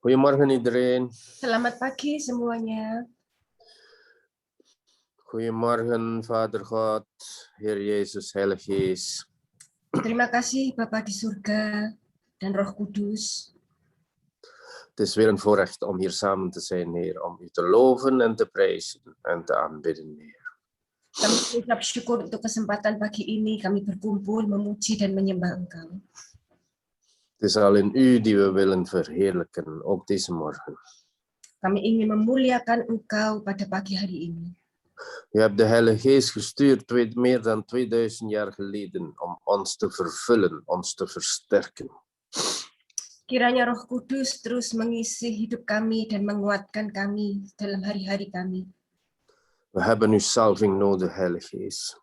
Goedemorgen iedereen. Selamat pagi semuanya. Goedemorgen Vader God, Heer Jezus, Heilige Geest. Terima kasih Bapa di surga dan Roh Kudus. Het is weer een voorrecht om hier samen te zijn, Heer, om u te loven en te prijzen en te aanbidden, Heer. Kami mengucap syukur untuk kesempatan pagi ini kami berkumpul memuji dan menyembah Engkau. Het is al in u die we willen verheerlijken, ook deze morgen. Kami ingin memuliakan Engkau pada pagi hari ini. U hebt de Heilige Geest gestuurd meer dan 2000 jaar geleden om ons te vervullen, ons te versterken. Kiranya Roh Kudus terus mengisi hidup kami dan menguatkan kami dalam hari-hari kami. We hebben uw salving nodig, Heilige Geest.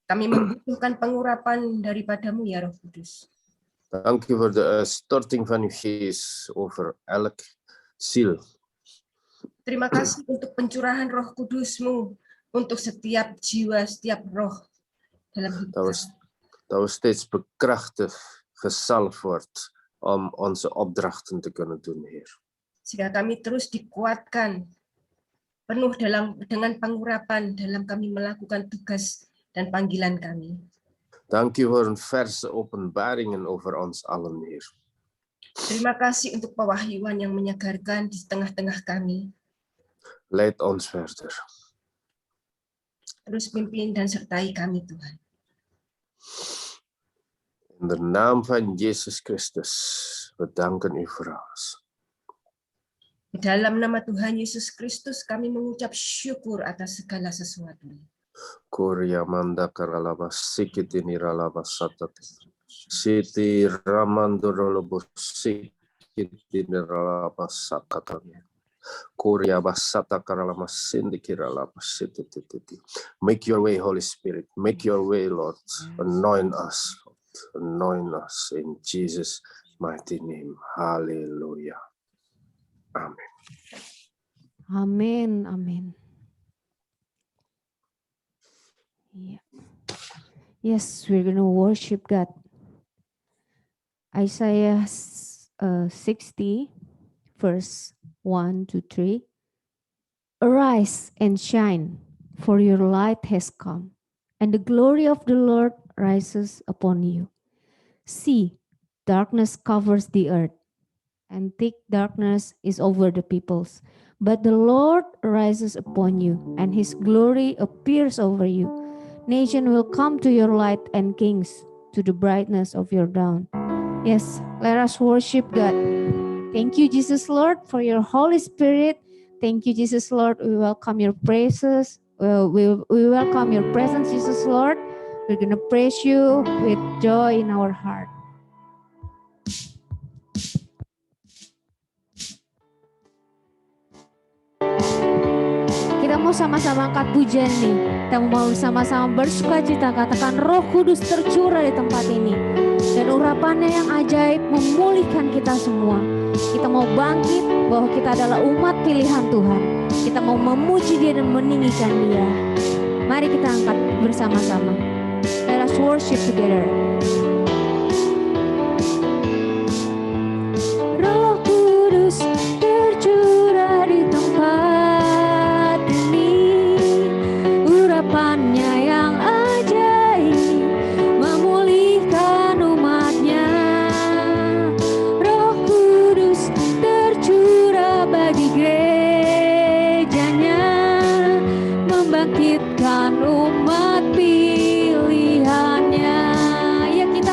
Kami membutuhkan pengurapan daripadamu ya Roh Kudus. Dank u voor de uitstorting van uw geest over elk ziel. Terima kasih untuk pencurahan Roh Kudus-Mu untuk setiap jiwa, setiap roh dalam hidup kami. Dat we steeds bekrachtigd, gezalfd wordt om onze opdrachten te kunnen doen, Heer. Sehingga kami terus dikuatkan penuh dengan pengurapan dalam kami melakukan tugas dan panggilan kami. Dank u voor een verse openbaringen over ons allen, Heer. Terima kasih untuk pewahyuan yang menyegarkan di tengah-tengah kami. Leid ons verder. Terus pimpin dan sertai kami, Tuhan. In de naam van Jezus Christus, we danken u voor alles. Di dalam nama Tuhan Yesus Kristus kami mengucap syukur atas segala sesuatu. Korea manda karalaba sikitini ralaba satat. Siti ramandorolobo sikitini ralaba sakatanya. Korea basata karalama sindikira laba sitititi. Make your way, Holy Spirit. Make your way, Lord. Anoint us, Lord. Anoint us in Jesus' mighty name. Hallelujah. Amen. Amen, amen. Yeah. Yes, we're going to worship God. Isaiah 60, verse 1 to 3. Arise and shine, for your light has come, and the glory of the Lord rises upon you. See, darkness covers the earth, and thick darkness is over the peoples. But the Lord rises upon you, and his glory appears over you. Nation will come to your light, and kings to the brightness of your dawn. Yes, let us worship God. Thank you, Jesus, Lord, for your Holy Spirit. Thank you, Jesus, Lord. We welcome your praises. We welcome your presence, Jesus, Lord. We're going to praise you with joy in our heart. Kita mau sama-sama angkat pujian nih. Kita mau sama-sama bersukacita, katakan Roh Kudus tercurah di tempat ini. Dan urapannya yang ajaib memulihkan kita semua. Kita mau bangkit bahwa kita adalah umat pilihan Tuhan. Kita mau memuji Dia dan meninggikan Dia. Mari kita angkat bersama-sama. Let us worship together. Roh Kudus tercurah di tempat ini. Urapannya yang ajaib memulihkan umatnya. Roh Kudus tercurah bagi gerejanya, membangkitkan umat pilihannya. Ya, kita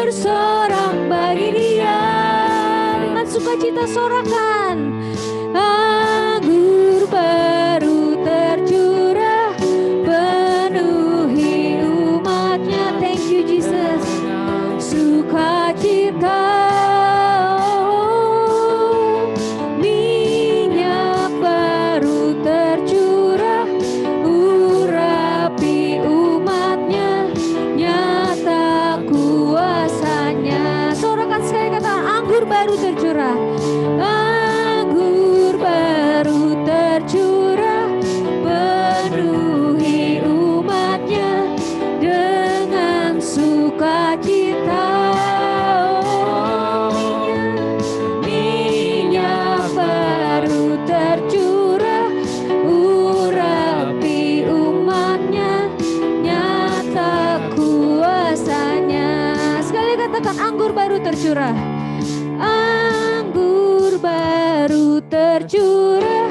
bersorak bagi Dia. Dengan sukacita sorakan. Anggur baru tercurah penuhi umatnya. Thank you Jesus. Sukacita, minyak baru tercurah urapi umatnya, nyata kuasanya. Sorakan sekali kata anggur baru tercurah. Anggur baru tercurah penuhi umatnya dengan sukacita. Minyak baru tercurah urapi umatnya, nyata kuasanya. Sekali katakan anggur baru tercurah. Anggur baru tercurah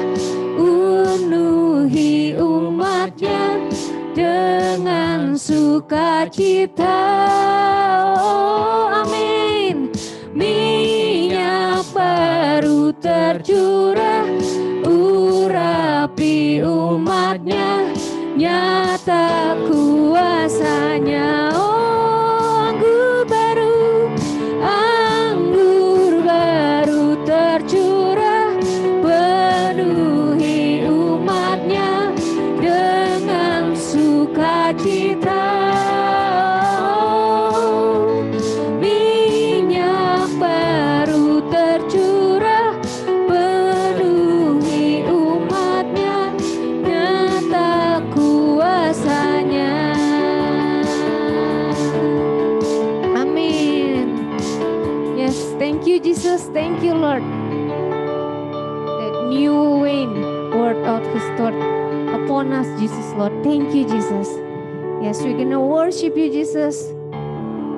penuhi umatnya dengan sukacita. Oh, amin. Minyak baru tercurah urapi umatnya, nyata kuasanya. Oh, anggur baru tercurah penuhi umatnya dengan sukacita. Minyak baru tercurah penuhi umatnya, nyata kuasanya. Amin. Yes, thank you Jesus, thank you Lord. That new wind poured out His thought upon us, Jesus Lord. Thank you Jesus. Yes, we're gonna worship you Jesus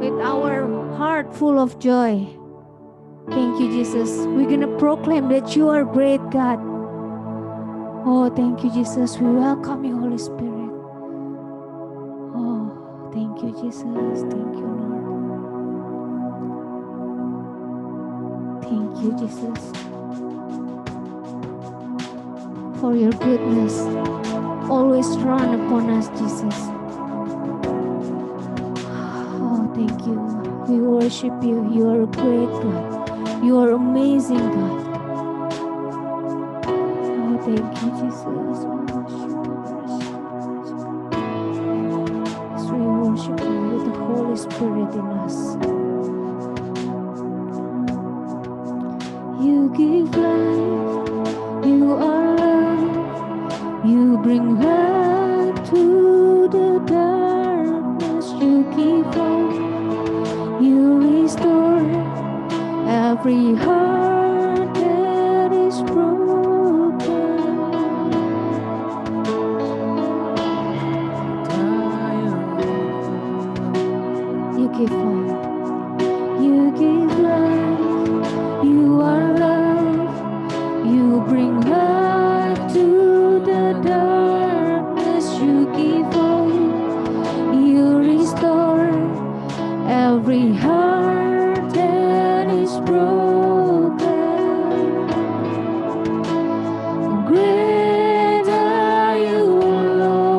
with our heart full of joy. Thank you Jesus. We're gonna proclaim that you are great God. Oh, thank you Jesus. We welcome you Holy Spirit. Oh, thank you Jesus. Thank you Lord. Thank you Jesus for your goodness. Always run upon us, Jesus. Oh, thank you. We worship you. You are a great God. You are amazing God. Oh, thank you, Jesus. As we worship you with the Holy Spirit in us. You give life. You are love. You bring light to the darkness. You give hope. You restore every heart that is broken. You give hope. You give life. You are love. You bring light to the darkness. You give hope. You restore every heart that is broken. Great are you, Lord.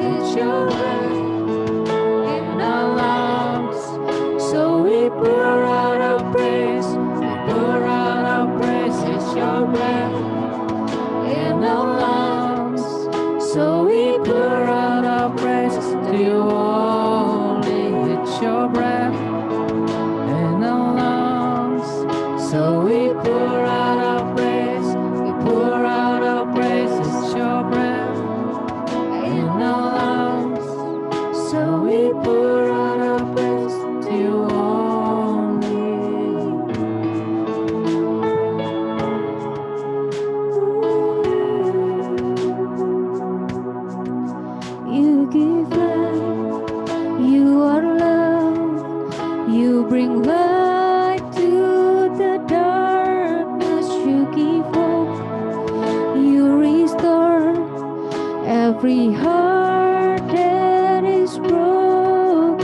It's your breath in our lungs, so we pour out our praise. We pour out our praise. It's your breath in our lungs, so we pour out our praise to you only. It's your breath in our lungs, so we pour out our praise. We pour out our praise. It's your breath in our lungs, so we pour out our praise to you only. You give life, you are love, you bring light to the darkness, you give hope, you restore every heart that is broken.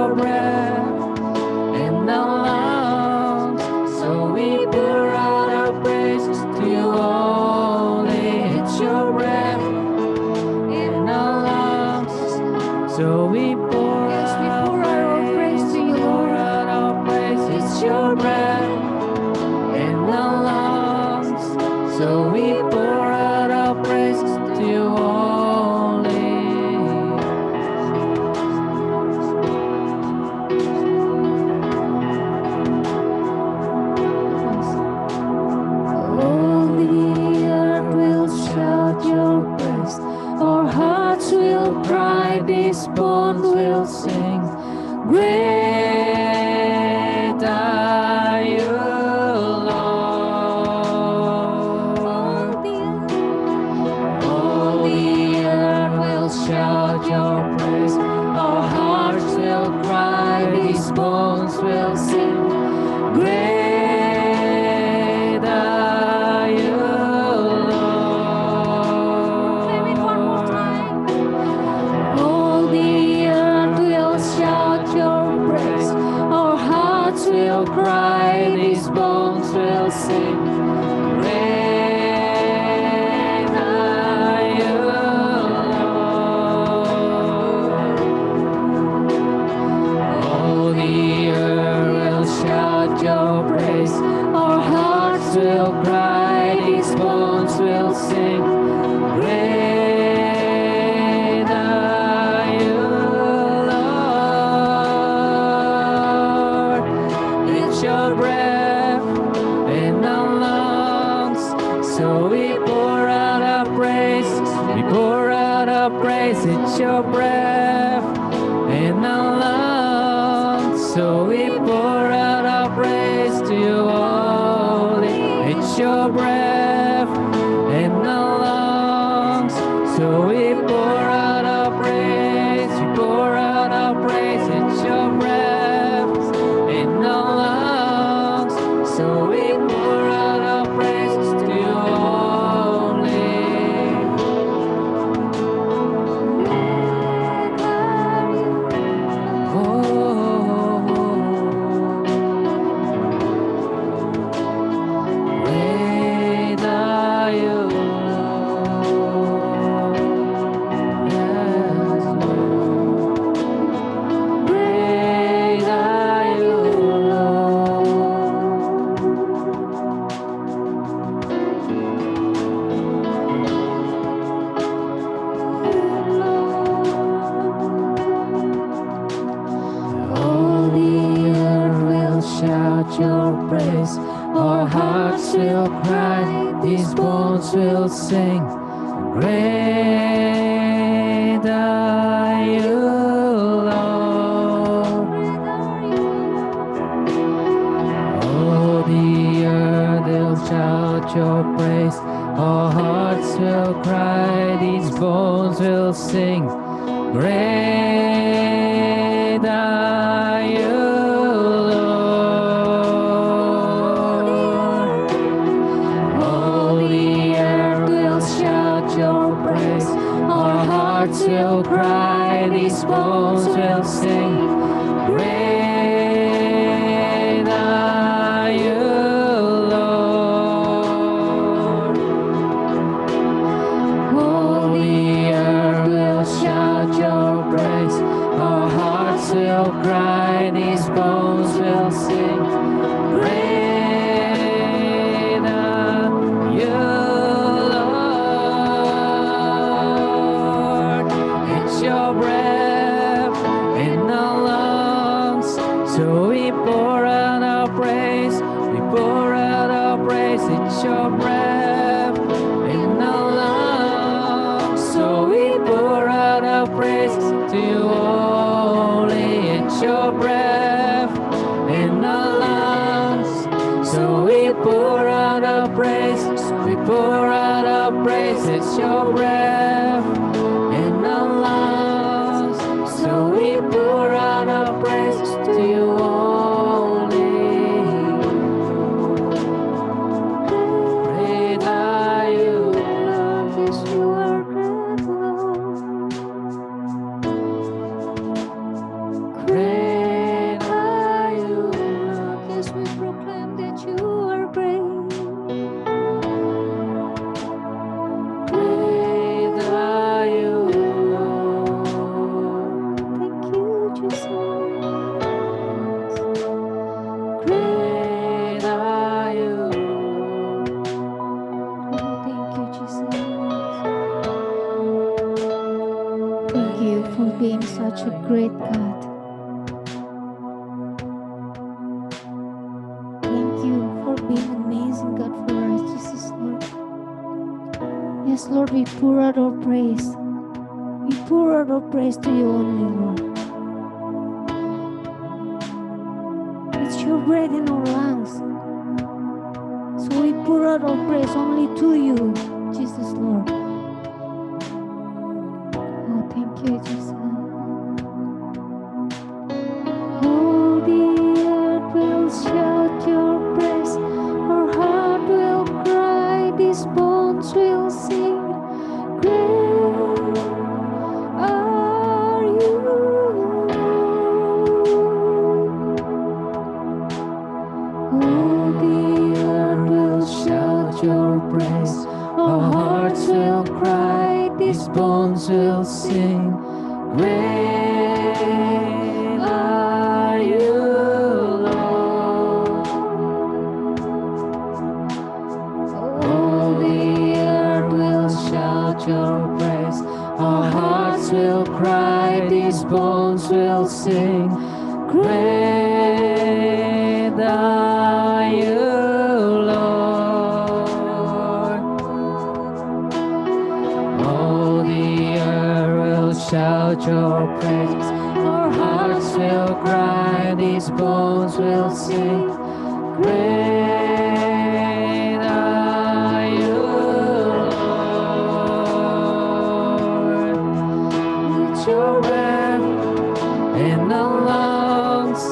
your breath in our lungs. So we pour out our praises to you only. It's your breath in our lungs. So we pour Yes, we out pour out our praise to you, pour Lord. out our praise. It's your breath in our lungs. So we pour out our praises to you only. All the earth will shout your praise. Our hearts will cry, these bones will sing. Great are you, Lord. All the earth will shout your praise. Our hearts will cry, these bones will sing. Great are you, Lord. Maybe one more time. All the earth will shout your praise. Our hearts will cry, these bones will sing. Great are you, Lord. All the earth will shout your praise. Our hearts will cry, these bones will sing. Great are you, Lord. It's your breath in our lungs. So we pour out our praise. We pour out our praise. It's your breath in our lungs. So we pour out our praise to you only. It's your breath in our lungs. So we pour out our praise. We pour out our praise. It's your breath in our lungs. So we pour out our praise to you only. Great are you, Lord. Yes, Lord. Great are you, all the earth will shout your praise. Our hearts will cry, these bones will sing. Great are you, Lord. All the earth will shout your praise. Our hearts will cry, these bones will sing. Great are you, Lord. All the earth will shout your praise. Our hearts will cry, these bones will sing. Great are you, Lord. All the earth will shout your praise. Our hearts will cry, these bones will sing. Great are you, Lord. It's your breath in our lungs. So we pour out our praise. We pour out our praise. It's your breath in our lungs. So we pour out our praise to you only. It's your breath in our lungs. So we pour out our praise. We pour out our praise. It's your breath in our lungs. So we pour out our praise to you only. Great are you, Lord. Yes, you are great, Lord. Great praising God for us, Jesus, Lord. Yes, Lord, we pour out our praise. We pour out our praise to you only, Lord. It's your breath in our lungs. So we pour out our praise only to you, Jesus, Lord. Oh, thank you, Jesus. Oh, the earth will shout your praise. Our heart will cry. These bones will sing. Great are you, Lord. Oh, the earth will shout your praise. Our hearts will cry. These bones will sing. Great are you, Lord. Oh, the earth will shout your praise. Our hearts will cry. These bones will sing. Great are you, Lord. Oh, the earth will shout your praise. Our hearts will cry. These bones will sing. Great are you, Lord. It's your breath in our lungs,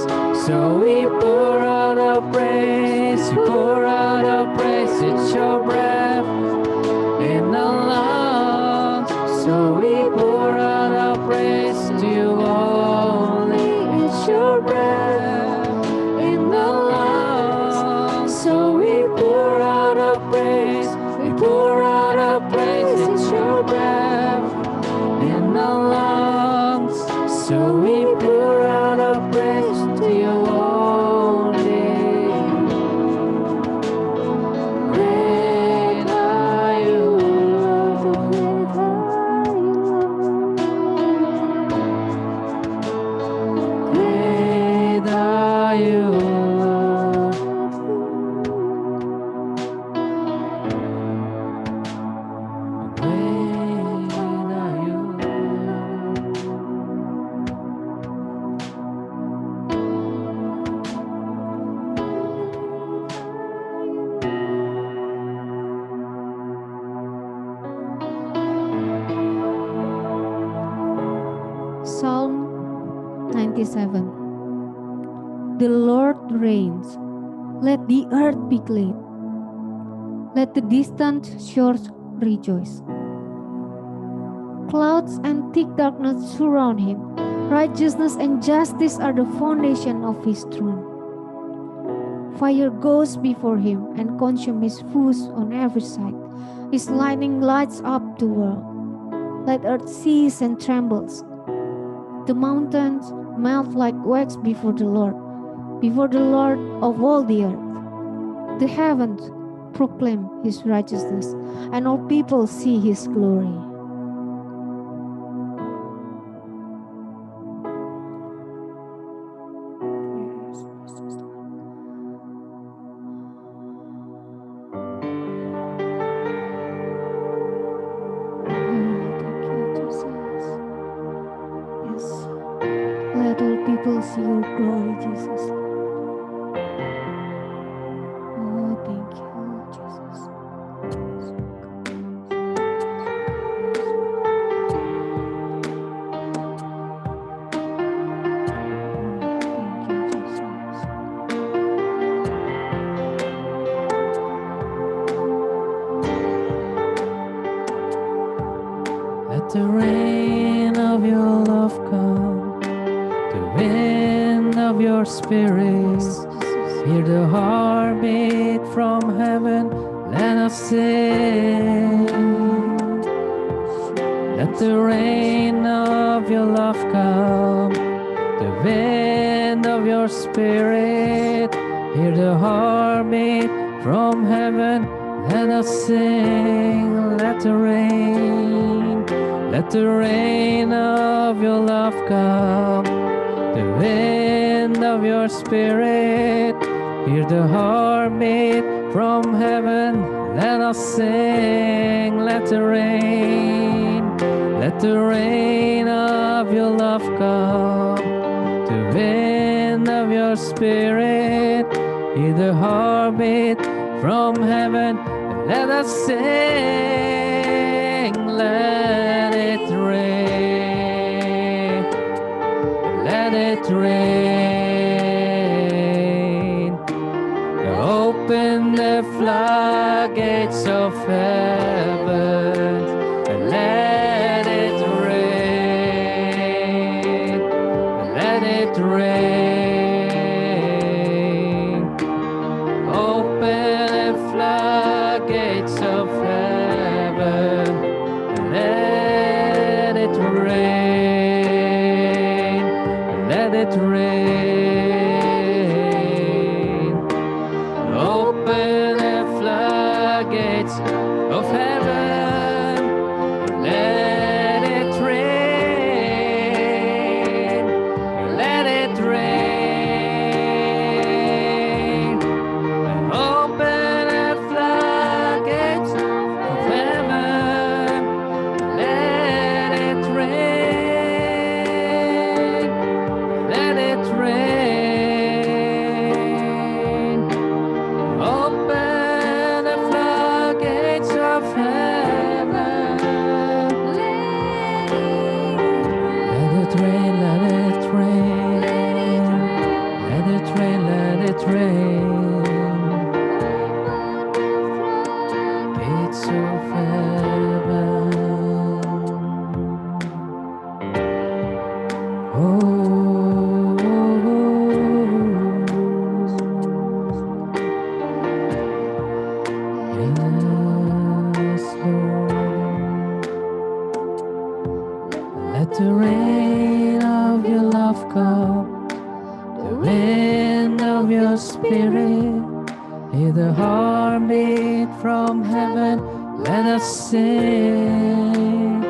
so we pour out our praise. We pour out our praise. It's your breath in our lungs, so we pour out our praise to you only. It's your breath in our lungs, so we pour out our praise. We pour out our praise. It's your breath in our lungs, so we pour out our praise to you only. Great are you, Lord. Great are you, Lord. Great are you, Psalm 97. The Lord reigns. Let the earth be glad. Let the distant shores rejoice. Clouds and thick darkness surround him. Righteousness and justice are the foundation of his throne. Fire goes before him and consumes his foes on every side. His lightning lights up the world. Let earth cease and trembles. The mountains melt like wax before the Lord of all the earth. The heavens proclaim his righteousness, and all people see his glory. Let all people see your glory, Jesus. Oh, thank you, Jesus. Thank you, Jesus. Let the rain of your love come, the wind of your spirit. Hear the heartbeat from heaven, let us sing. Let the rain of your love come, the wind of your spirit. Hear the heartbeat from heaven, let us sing. Let the rain of your love come, the wind of your spirit. Hear the heartbeat from heaven, let us sing. Let the rain of your love come. The wind of your spirit, hear the heartbeat from heaven. Let us sing. Let it rain. Let it rain. Open the floodgates of heaven and let it rain. Let it rain. Open the floodgates of heaven and let it rain. Let it rain. Open the floodgates of heaven. Let it rain. Let it rain. Open the floodgates of heaven. Let it rain. Let it rain. Open the floodgates of heaven. Let it rain, let it rain. Let it rain, let it rain. Gates of heaven. Yes, Lord. Let the rain of your love come, the wind of your spirit, hear the heartbeat from heaven. Let us sing.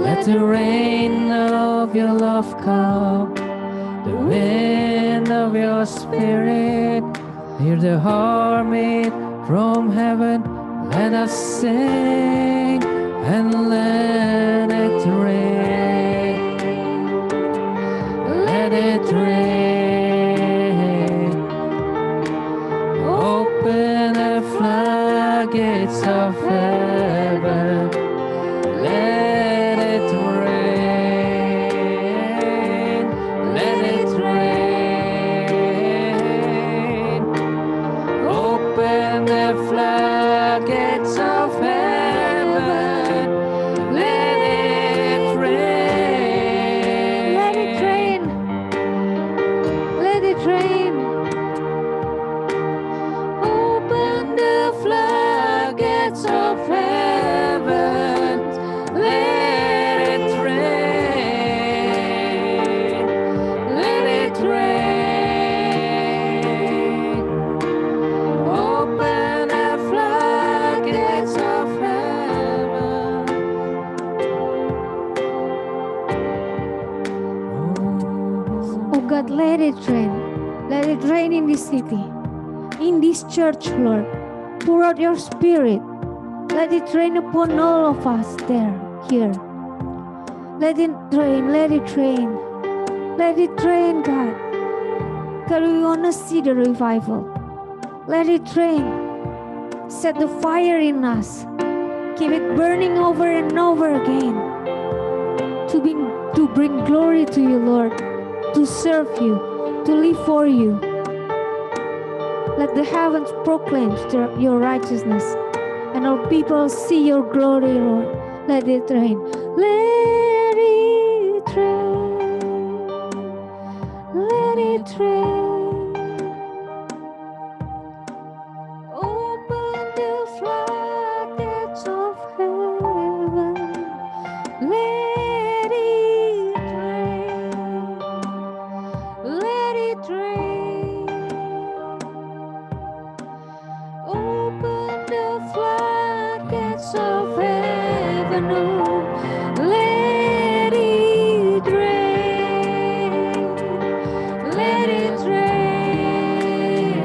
Let the rain of your love come, the wind of your spirit, hear the heartbeat from heaven. Let us sing and let it rain. Let it rain. Open the floodgates of heaven. Let it rain. Let it rain. Open the floodgates of heaven. Let it rain. Let it rain. Let it rain. Open the floodgates of heaven. Let it rain. Let it rain. Open the floodgates of heaven. Oh God, let it rain. Let it rain in this city, in this church, Lord. Pour out your spirit. Let it rain upon all of us there, here. Let it rain, let it rain. Let it rain, God. God, we want to see the revival. Let it rain. Set the fire in us. Keep it burning over and over again. To bring glory to you, Lord. To serve you. To live for you. Let the heavens proclaim your righteousness. And our people see your glory, Lord. Let it rain. Let it rain. Let it rain. Open the floodgates of heaven. Let it rain. Let it rain. Open the floodgates of heaven. Oh, let it rain. Let it rain.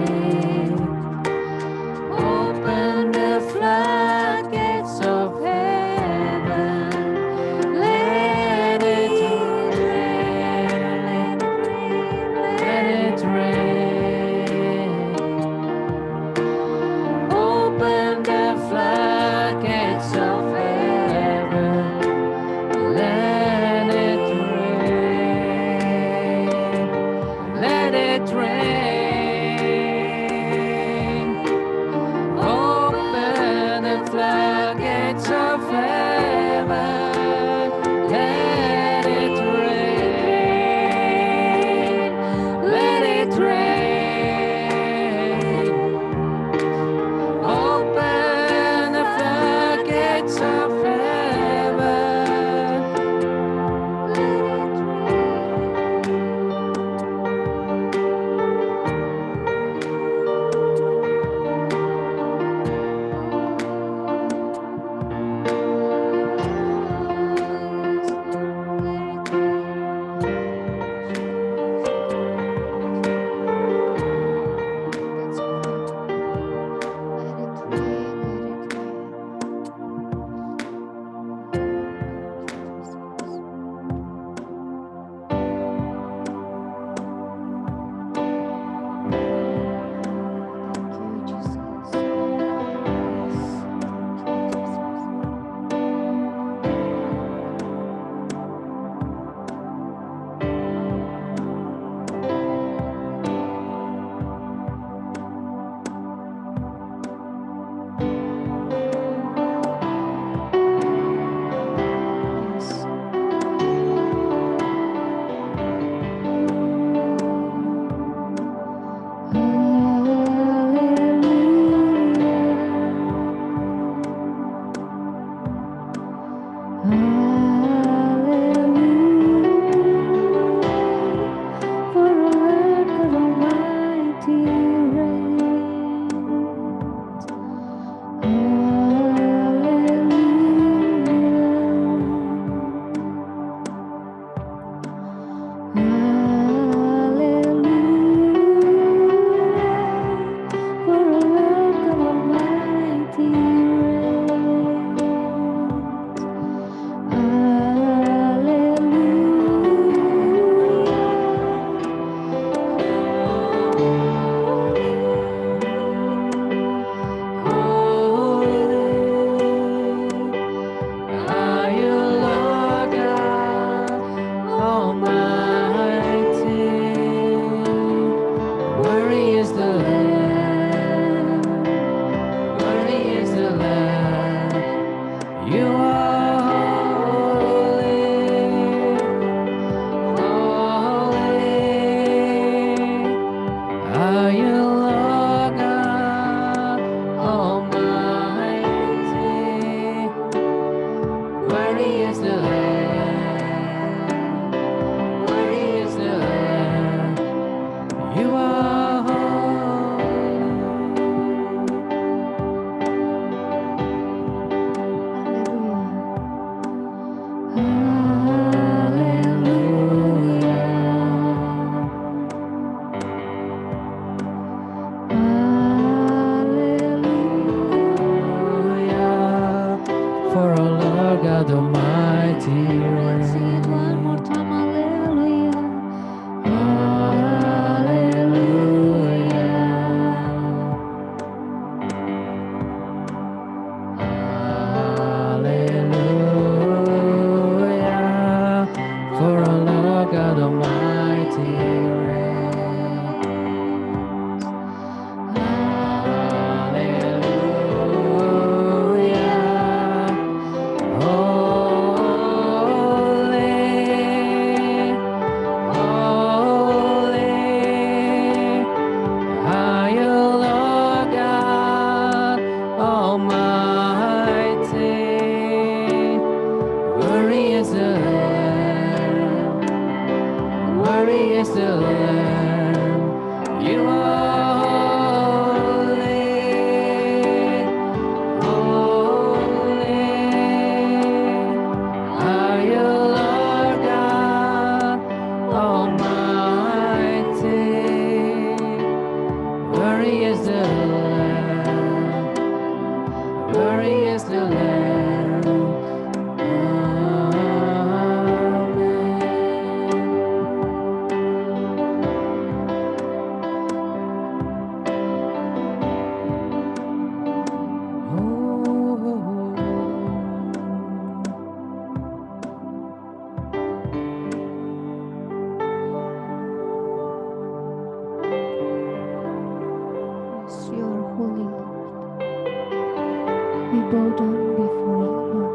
bow down before you, Lord.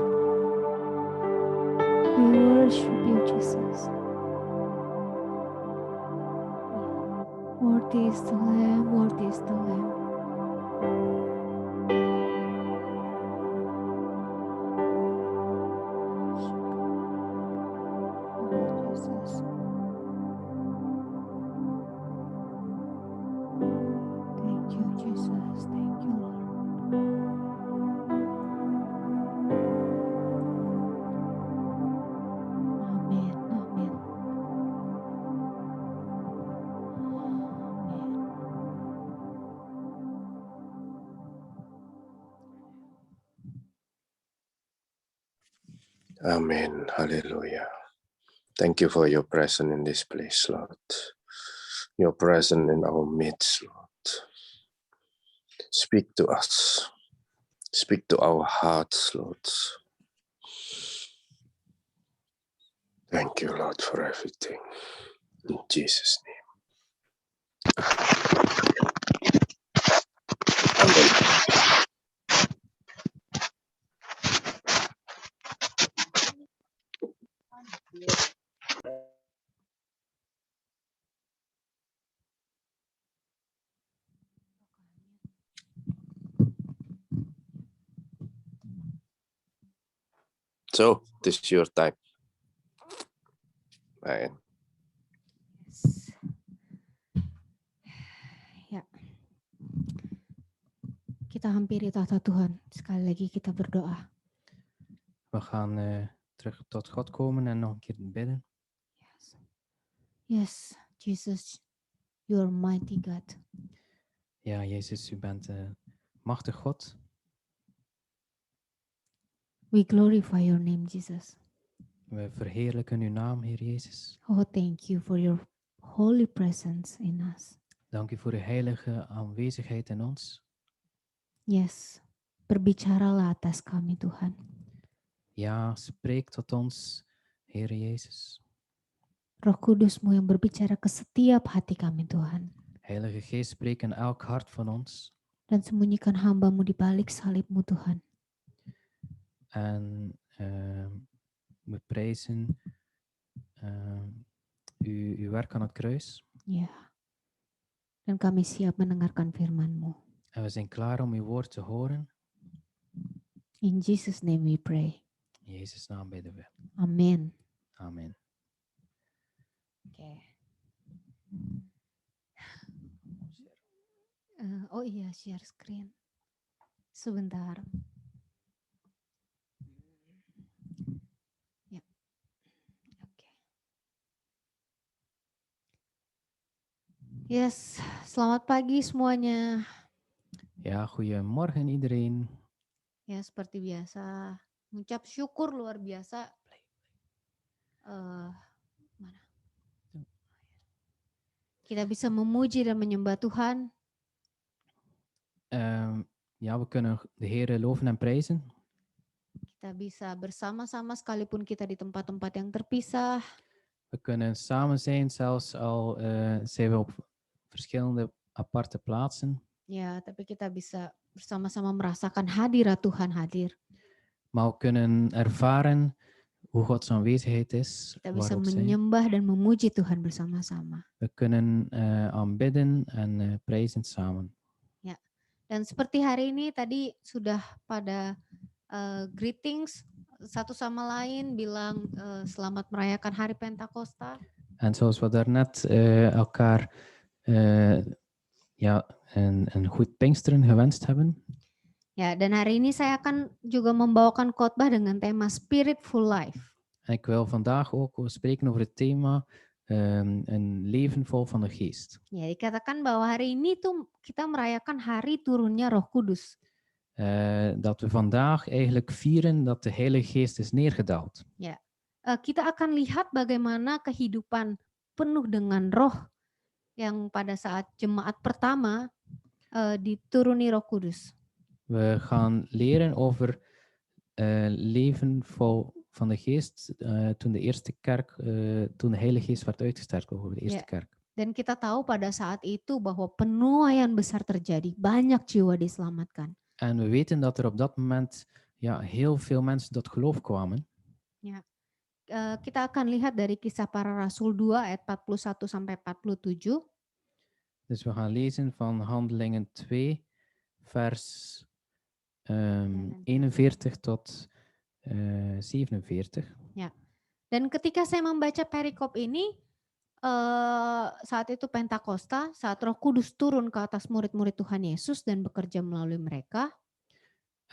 We worship you, Jesus. Worthy is the Lamb, worthy is the Lamb. Oh, Jesus. Thank you, Jesus. Thank you, Lord. Amen. Amen. Amen. Hallelujah. Thank you for your presence in this place, Lord. Your presence in our midst, Lord. Speak to us. Speak to our hearts, Lord. Thank you, Lord, for everything. In Jesus' name. Amen. So, this is your time. Amen. Yes. Ya. Kita hampiri tahta Tuhan. Sekali lagi kita berdoa. We gaan terug tot God komen en nog een keer bidden. Yes. Yes, Jesus, you are mighty God. Ja, Jezus, u bent machtig God. We glorify your name, Jesus. We verheerlijken uw naam, Heer Jezus. Oh, thank you for your holy presence in us. Dank u voor uw heilige aanwezigheid in ons. Yes, berbicaralah atas kami, Tuhan. Ja, spreek tot ons, Heer Jezus. Roh Kudus-Mu yang berbicara ke setiap hati kami, Tuhan. Heilige Geest, spreek in elk hart van ons. Dan sembunyikan hamba-Mu di balik salib-Mu, Tuhan. En we prijzen uw werk aan het kruis. Ya. Dan kami siap mendengarkan firman-Mu. En we zijn klaar om uw woord te horen. In Jesus' name we pray. In Jezus' naam bidden we. Amen. Amen. Oke. Oh iya, share screen. Sebentar. Ya. Oke. Yes, selamat pagi semuanya. Ja, goedemorgen iedereen. Ya, seperti biasa, mengucap syukur luar biasa. Mana? Kita bisa memuji dan menyembah Tuhan. Ja, we kunnen de Heer loven en prijzen. Kita bisa bersama-sama sekalipun kita di tempat-tempat yang terpisah. We kunnen samen zijn, zelfs al zijn we op verschillende aparte plaatsen. Ya, tapi kita bisa bersama-sama merasakan hadirat Tuhan hadir. Maar we kunnen ervaren hoe Gods aanwezigheid is. Kita waar bisa ook zijn. menyembah dan memuji Tuhan bersama-sama. We kunnen aanbidden en prijzen samen. Dan seperti hari ini tadi sudah pada greetings satu sama lain bilang selamat merayakan Hari Pentakosta. En zoals we daarnet elkaar een goed Pinksteren gewenst hebben. Ya, dan hari ini saya akan juga membawakan khotbah dengan tema Spiritful Life. En ik wil vandaag ook spreken over het thema een leven vol van de geest. Ya, dikatakan bahwa hari ini tuh kita merayakan hari turunnya Roh Kudus. Dat we vandaag eigenlijk vieren dat de Heilige Geest is neergedaald. Kita akan lihat bagaimana kehidupan penuh dengan roh yang pada saat jemaat pertama dituruni Roh Kudus. We gaan leren over leven vol van de geest toen de eerste kerk, toen de Heilige Geest werd uitgestort over de eerste kerk. Dan kita tahu pada saat itu bahwa penuaian besar terjadi, banyak jiwa diselamatkan. En we weten dat er op dat moment heel veel mensen tot geloof kwamen. Kita akan lihat dari Kisah Para Rasul 2 ayat 41 sampai 47. Dus we gaan lezen van Handelingen 2, vers 41 tot 47. Dan ketika saya membaca perikop ini, saat itu Pentakosta, saat Roh Kudus turun ke atas murid-murid Tuhan Yesus dan bekerja melalui mereka.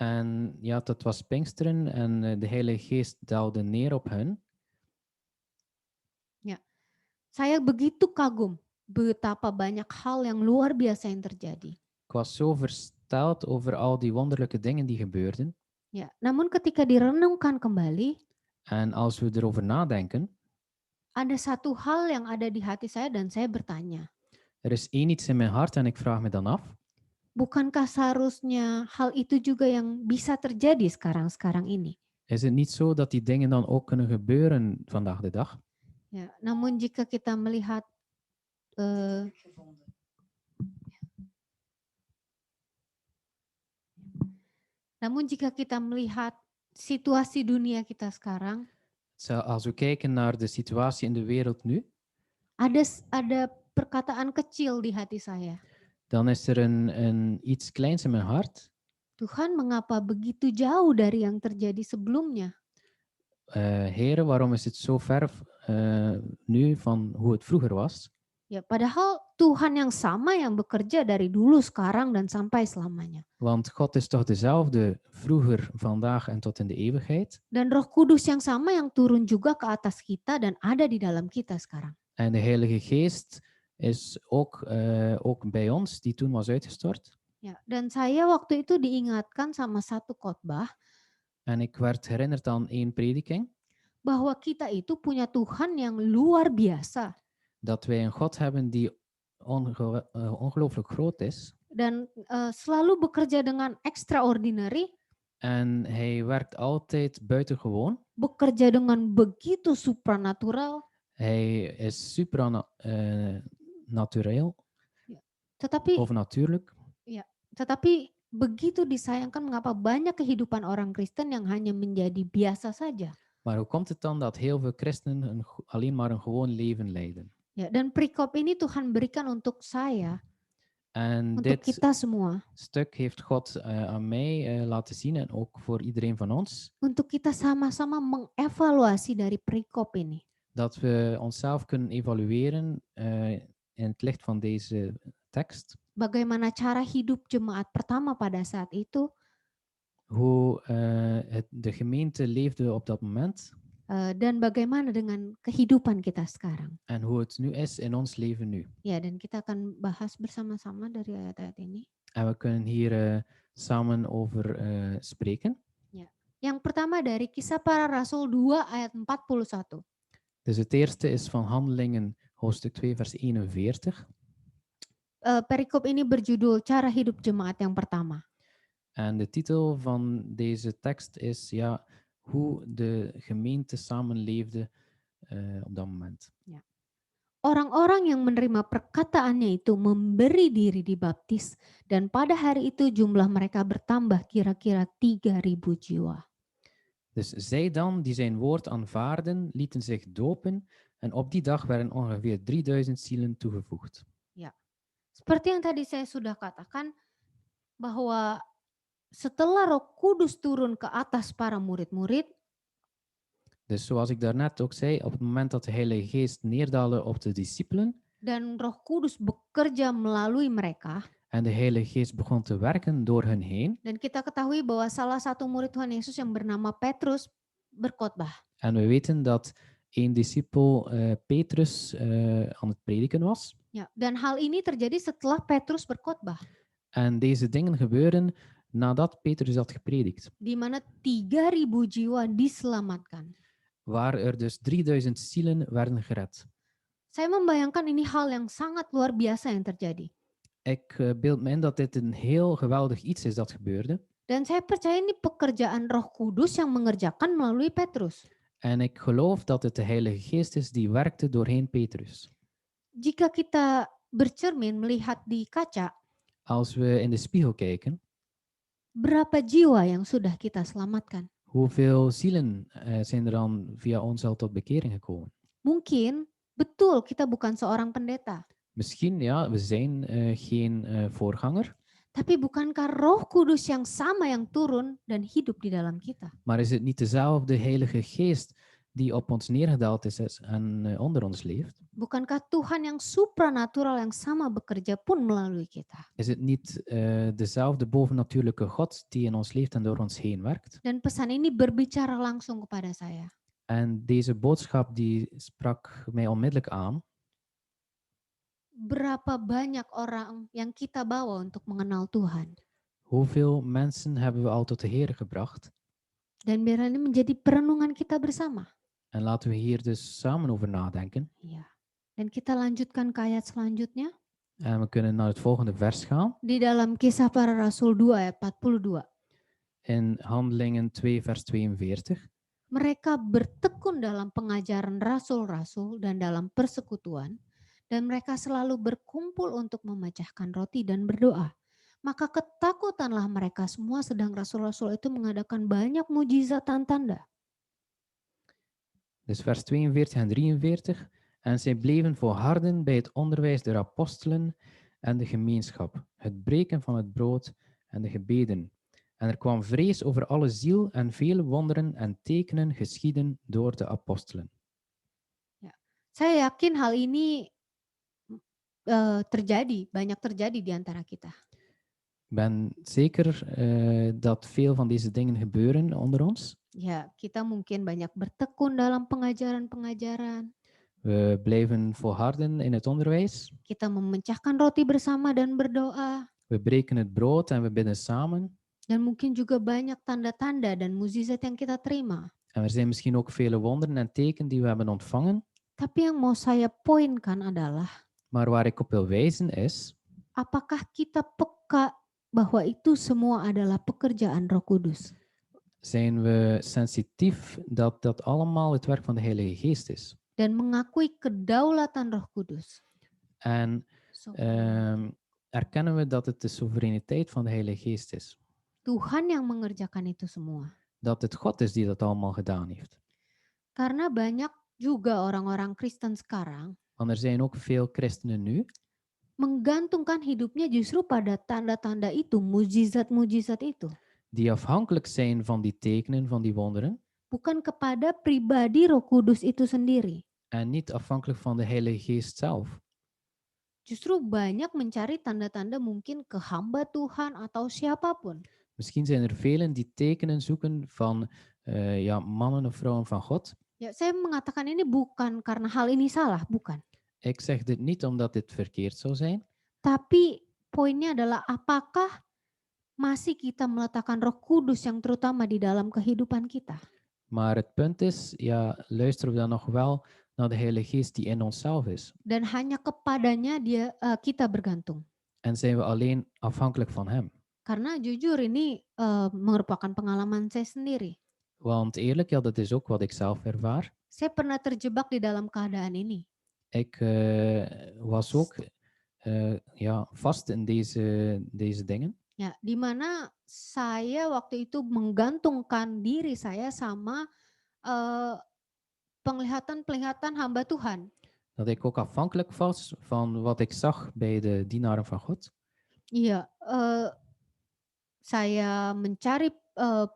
En ja, dat was Pinksteren en de Heilige Geest daalde neer op hen. Saya begitu kagum betapa banyak hal yang luar biasa yang terjadi. Ik was zo versteld over al die wonderlijke dingen die gebeurden. Namun ketika direnungkan kembali, En als we erover nadenken, ada satu hal yang ada di hati saya dan saya bertanya, er is één iets in mijn hart en ik vraag me dan af, bukankah seharusnya hal itu juga yang bisa terjadi sekarang ini? is het niet zo dat die dingen dan ook kunnen gebeuren vandaag de dag? Namun jika kita melihat situasi dunia kita sekarang, Als we kijken naar de situatie in de wereld nu, ada perkataan kecil di hati saya. dan is er iets kleins in mijn hart. Tuhan, mengapa begitu jauh dari yang terjadi sebelumnya? Heren, waarom is het zo ver nu van hoe het vroeger was? Padahal Tuhan yang sama yang bekerja dari dulu, sekarang, dan sampai selamanya. Want God is toch dezelfde vroeger, vandaag en tot in de eeuwigheid. Dan Roh Kudus yang sama yang turun juga ke atas kita dan ada di dalam kita sekarang. En de Heilige Geest is ook bij ons, die toen was uitgestort. Dan saya waktu itu diingatkan sama satu khotbah. En ik werd herinnerd aan één prediking. Bahwa kita itu punya Tuhan yang luar biasa. Dat wij een God hebben die ongelooflijk groot is. Dan selalu bekerja dengan extraordinary. En hij werkt altijd buitengewoon. Bekerja dengan begitu supranatural. Hij is supernatural. Of natuurlijk. Tetapi begitu disayangkan mengapa banyak kehidupan orang Kristen yang hanya menjadi biasa saja. Maar hoe komt het dan dat heel veel christenen alleen maar een gewoon leven leiden? Dan perikop ini Tuhan berikan untuk saya, en untuk kita semua. Stuk heeft God aan mij laten zien en ook voor iedereen van ons. Untuk kita sama-sama mengevaluasi dari perikop ini. Dat we onszelf kunnen evalueren in het licht van deze tekst. Bagaimana cara hidup jemaat pertama pada saat itu. Hoe de gemeente leefde op dat moment. Dan bagaimana dengan kehidupan kita sekarang. En hoe het nu is in ons leven nu. Dan kita akan bahas bersama-sama dari ayat-ayat ini. En we kunnen hier samen over spreken. Yang pertama dari Kisah Para Rasul 2 ayat 41. Dus het eerste is van Handelingen hoofdstuk 2 vers 41. Perikop ini berjudul Cara Hidup Jemaat yang Pertama. En de titel van deze tekst is hoe de gemeente samenleefde op dat moment. Orang-orang yang menerima perkataannya itu memberi diri dibaptis dan pada hari itu jumlah mereka bertambah kira-kira 3.000 jiwa. Dus zij dan die zijn woord aanvaarden, lieten zich dopen en op die dag werden ongeveer 3000 zielen toegevoegd. Seperti yang tadi saya sudah katakan bahwa setelah Roh Kudus turun ke atas para murid-murid. Dus zoals ik daarnet ook zei, op het moment dat de Heilige Geest neerdaalde op de discipelen. Dan Roh Kudus bekerja melalui mereka. En de Heilige Geest begon te werken door hen heen. Dan kita ketahui bahwa salah satu murid Tuhan Yesus yang bernama Petrus berkhotbah. En we weten dat een discipel Petrus aan het prediken was. Dan hal ini terjadi setelah Petrus berkhotbah. En deze dingen gebeuren nadat Petrus had gepredikt. Di mana 3.000 jiwa diselamatkan. Waar er dus 3000 zielen werden gered. Saya membayangkan ini hal yang sangat luar biasa yang terjadi. Ik beeld me in dat dit een heel geweldig iets is dat gebeurde. Dan saya percaya ini pekerjaan Roh Kudus yang mengerjakan melalui Petrus. En ik geloof dat het de Heilige Geest is die werkte doorheen Petrus. Jika kita bercermin melihat di kaca. Als we in de spiegel kijken. Berapa jiwa yang sudah kita selamatkan? Hoeveel zielen zijn er dan via ons al tot bekering gekomen? Mungkin betul kita bukan seorang pendeta, Misschien, ja, we zijn geen voorganger, tapi bukankah Roh Kudus yang sama yang turun dan hidup di dalam kita? maar is het niet dezelfde Heilige Geest die op ons neergedaald is en onder ons leeft? Bukankah Tuhan yang supranatural yang sama bekerja pun melalui kita? Is het niet dezelfde bovennatuurlijke God die in ons leeft en door ons heen werkt? Dan pesan ini berbicara langsung kepada saya. En deze boodschap die sprak mij onmiddellijk aan. Berapa banyak orang yang kita bawa untuk mengenal Tuhan? Hoeveel mensen hebben we al tot de Heer gebracht? Dan biar ini menjadi perenungan kita bersama. En laten we hier dus samen over nadenken. Ya. Dan kita lanjutkan ke ayat selanjutnya. En we kunnen naar het volgende vers gaan. Di dalam Kisah Para Rasul 2 ayat 42. In Handelingen 2 vers 42. Mereka bertekun dalam pengajaran rasul-rasul dan dalam persekutuan. Dan mereka selalu berkumpul untuk memecahkan roti dan berdoa. Maka ketakutanlah mereka semua sedang rasul-rasul itu mengadakan banyak mujizat dan tanda. Dus vers 42 en 43. En zij bleven volharden bij het onderwijs der apostelen en de gemeenschap, het breken van het brood en de gebeden. En er kwam vrees over alle ziel en vele wonderen en tekenen geschieden door de apostelen. Saya yakin hal ini banyak terjadi di antara kita. Ik ben zeker dat veel van deze dingen gebeuren onder ons. Ya, kita mungkin banyak bertekun dalam pengajaran-pengajaran. We blijven volharden in het onderwijs. Kita memecahkan roti bersama dan berdoa. We breken het brood en we bidden samen. Dan mungkin juga banyak tanda-tanda dan mukjizat yang kita terima. En er zijn misschien ook vele wonderen en tekenen die we hebben ontvangen. Tapi yang mau saya poinkan adalah, Maar waar ik op wil wijzen is, apakah kita peka bahwa itu semua adalah pekerjaan Roh Kudus? zijn we sensitief dat dat allemaal het werk van de Heilige Geest is. Dan mengakui kedaulatan Roh Kudus. En erkennen we dat het de soevereiniteit van de Heilige Geest is. Tuhan yang mengerjakan itu semua. Dat het God is die dat allemaal gedaan heeft. Karena banyak juga orang-orang Kristen sekarang Want er zijn ook veel christenen nu menggantungkan hidupnya justru pada tanda-tanda itu, mujizat-mujizat itu. die afhankelijk zijn van die tekenen, van die wonderen. Bukan kepada pribadi Roh Kudus itu sendiri. En niet afhankelijk van de Heilige Geest zelf. Justru banyak mencari tanda-tanda mungkin ke hamba Tuhan atau siapapun. Misschien zijn er velen die tekenen zoeken van mannen of vrouwen van God. Ya, saya mengatakan ini bukan karena hal ini salah, bukan. Ik zeg dit niet omdat dit verkeerd zou zijn. Tapi poinnya adalah apakah masih kita meletakkan Roh Kudus yang terutama di dalam kehidupan kita? Maar het punt is, luisteren we dan nog wel naar de Heilige Geest die in onszelf is? Dan hanya kepadanya kita bergantung. En zijn we alleen afhankelijk van Hem? Karena jujur ini merupakan pengalaman saya sendiri. Want eerlijk, dat is ook wat ik zelf ervaar. Saya pernah terjebak di dalam keadaan ini. Ik was ook vast in deze dingen. Ya, di mana saya waktu itu menggantungkan diri saya sama penglihatan-penglihatan hamba Tuhan. Dat ik ook afhankelijk was van wat ik zag bij de dienaren van God. Iya, saya mencari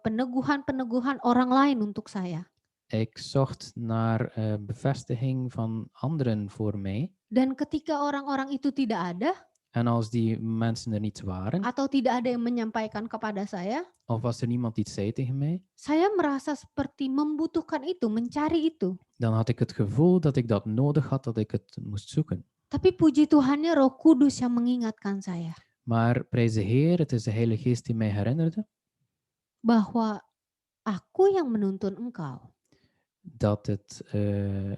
peneguhan-peneguhan orang lain untuk saya. Ik zocht naar bevestiging van anderen voor mij. Dan ketika orang-orang itu tidak ada, En als die mensen er niet waren, atau tidak ada yang menyampaikan kepada saya, of als er niemand iets zei tegen mij, saya merasa seperti membutuhkan itu, mencari itu. dan had ik het gevoel dat ik dat nodig had, dat ik het moest zoeken. Tapi puji Tuhannya Roh Kudus yang mengingatkan saya. Maar prijs de Heer, het is de Heilige Geest die mij herinnerde bahwa aku yang menuntun engkau. Dat het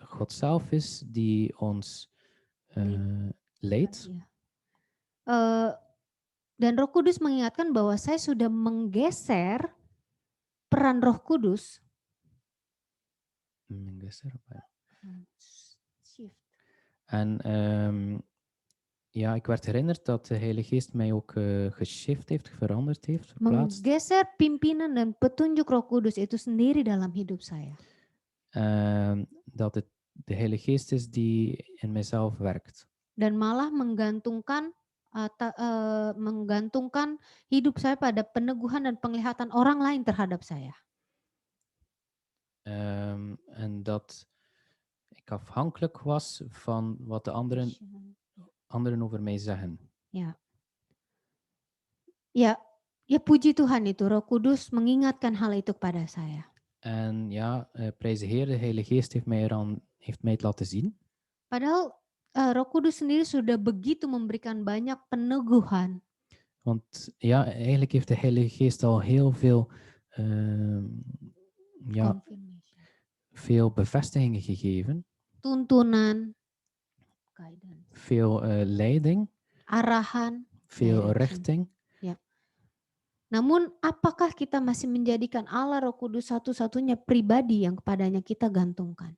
God zelf is die ons leidt. Dan Roh Kudus mengingatkan bahwa saya sudah menggeser peran Roh Kudus. Menggeser apa ya? Shift. En ja, ik werd herinnerd dat de Heilige Geest mij ook geshift heeft, veranderd heeft, verplaatst. menggeser pimpinan dan petunjuk Roh Kudus itu sendiri dalam hidup saya. Dat het de Heilige Geest is die in mijzelf werkt. Dan malah menggantungkan hidup saya pada peneguhan dan penglihatan orang lain terhadap saya. En dat ik afhankelijk was van wat de anderen over mij zeggen. Ya. Ya puji Tuhan itu Roh Kudus mengingatkan hal itu kepada saya. En ja, prijs de Heer, de Heilige Geest heeft mij het laten zien. Padahal Roh Kudus sendiri sudah begitu memberikan banyak peneguhan. Want ja, eigenlijk heeft de Heilige Geest al heel veel, veel bevestigingen gegeven. Tuntunan, guidance, veel leiding, arahan, veel direction. richting. Namun apakah kita masih menjadikan Allah Roh Kudus satu-satunya pribadi yang kepadanya kita gantungkan?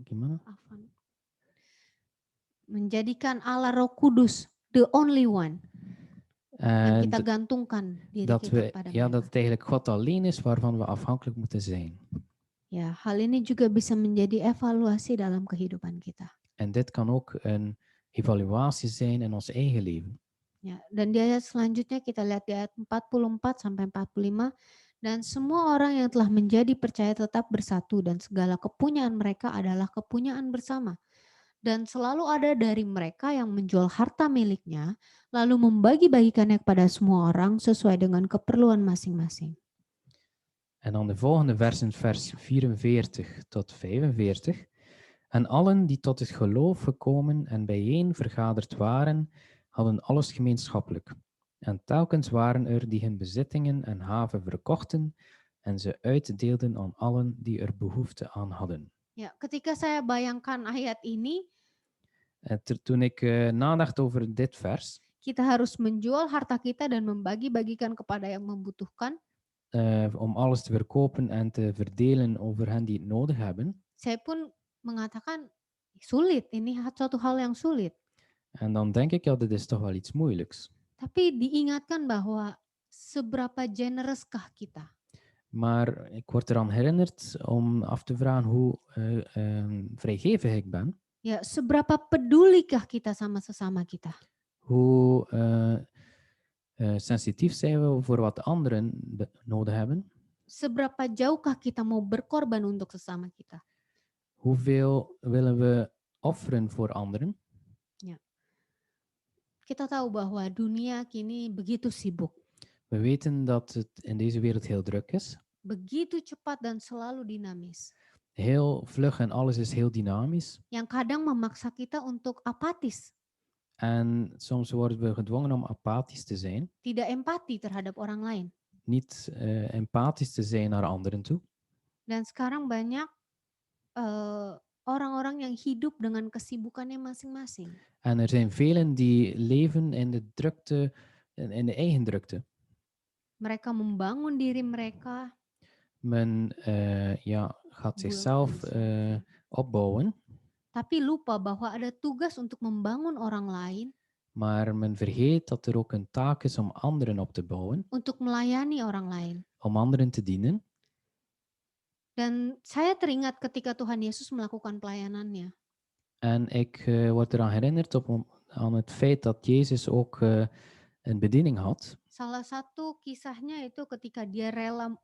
Gimana? Menjadikan Allah Roh Kudus the only one yang kita gantungkan diri dat kita kepada dat het eigenlijk God alleen is waarvan we afhankelijk moeten zijn. Ya, hal ini juga bisa menjadi evaluasi dalam kehidupan kita. En dit kan ook een evaluatie zijn in ons eigen leven. Ya, dan di ayat selanjutnya kita lihat di ayat 44 sampai 45, dan semua orang yang telah menjadi percaya tetap bersatu dan segala kepunyaan mereka adalah kepunyaan bersama. Dan selalu ada dari mereka yang menjual harta miliknya lalu membagi-bagikannya kepada semua orang sesuai dengan keperluan masing-masing. En dan de volgende versen, vers 44 tot 45. En allen die tot het geloof gekomen en bijeen vergaderd waren, hadden alles gemeenschappelijk. En telkens waren er die hun bezittingen en haven verkochten en ze uitdeelden aan allen die er behoefte aan hadden. Ya, ketika saya bayangkan ayat ini, Toen ik nadacht over dit vers, kita harus menjual harta kita dan membagi-bagikan kepada yang membutuhkan. Om alles te verkopen en te verdelen over hen die het nodig hebben. Saya pun mengatakan sulit, ini suatu hal yang sulit. En dan denk ik, ja, dit is toch wel iets moeilijks. Tapi diingatkan bahwa seberapa generouskah kita. Maar ik word eraan herinnerd om af te vragen hoe vrijgevig ik ben. Ya, seberapa pedulikah kita sama sesama kita. Hoe sensitief zijn we voor wat anderen nodig hebben. Seberapa jauhkah kita mau berkorban untuk sesama kita. Hoeveel willen we offeren voor anderen. Ya. Kita tahu bahwa dunia kini begitu sibuk. We weten dat het in deze wereld heel druk is. Begitu cepat dan selalu dinamis. Heel vlug en alles is heel dynamisch. Yang kadang memaksa kita untuk apatis. En soms worden we gedwongen om apathisch te zijn. Tidak empati terhadap orang lain. Niet empathisch te zijn naar anderen toe. Dan sekarang banyak orang-orang yang hidup dengan kesibukannya masing-masing. En er zijn velen die leven in de drukte, in de eigen drukte. Mereka membangun diri mereka. Men gaat zichzelf opbouwen. Tapi lupa bahwa ada tugas untuk membangun orang lain. Maar men vergeet dat er ook een taak is om anderen op te bouwen. Untuk melayani orang lain. Om anderen te dienen. Dan saya teringat ketika Tuhan Yesus melakukan pelayanannya. En ik word eraan herinnerd aan het feit dat Jezus ook een bediening had. Salah satu kisahnya itu ketika dia rela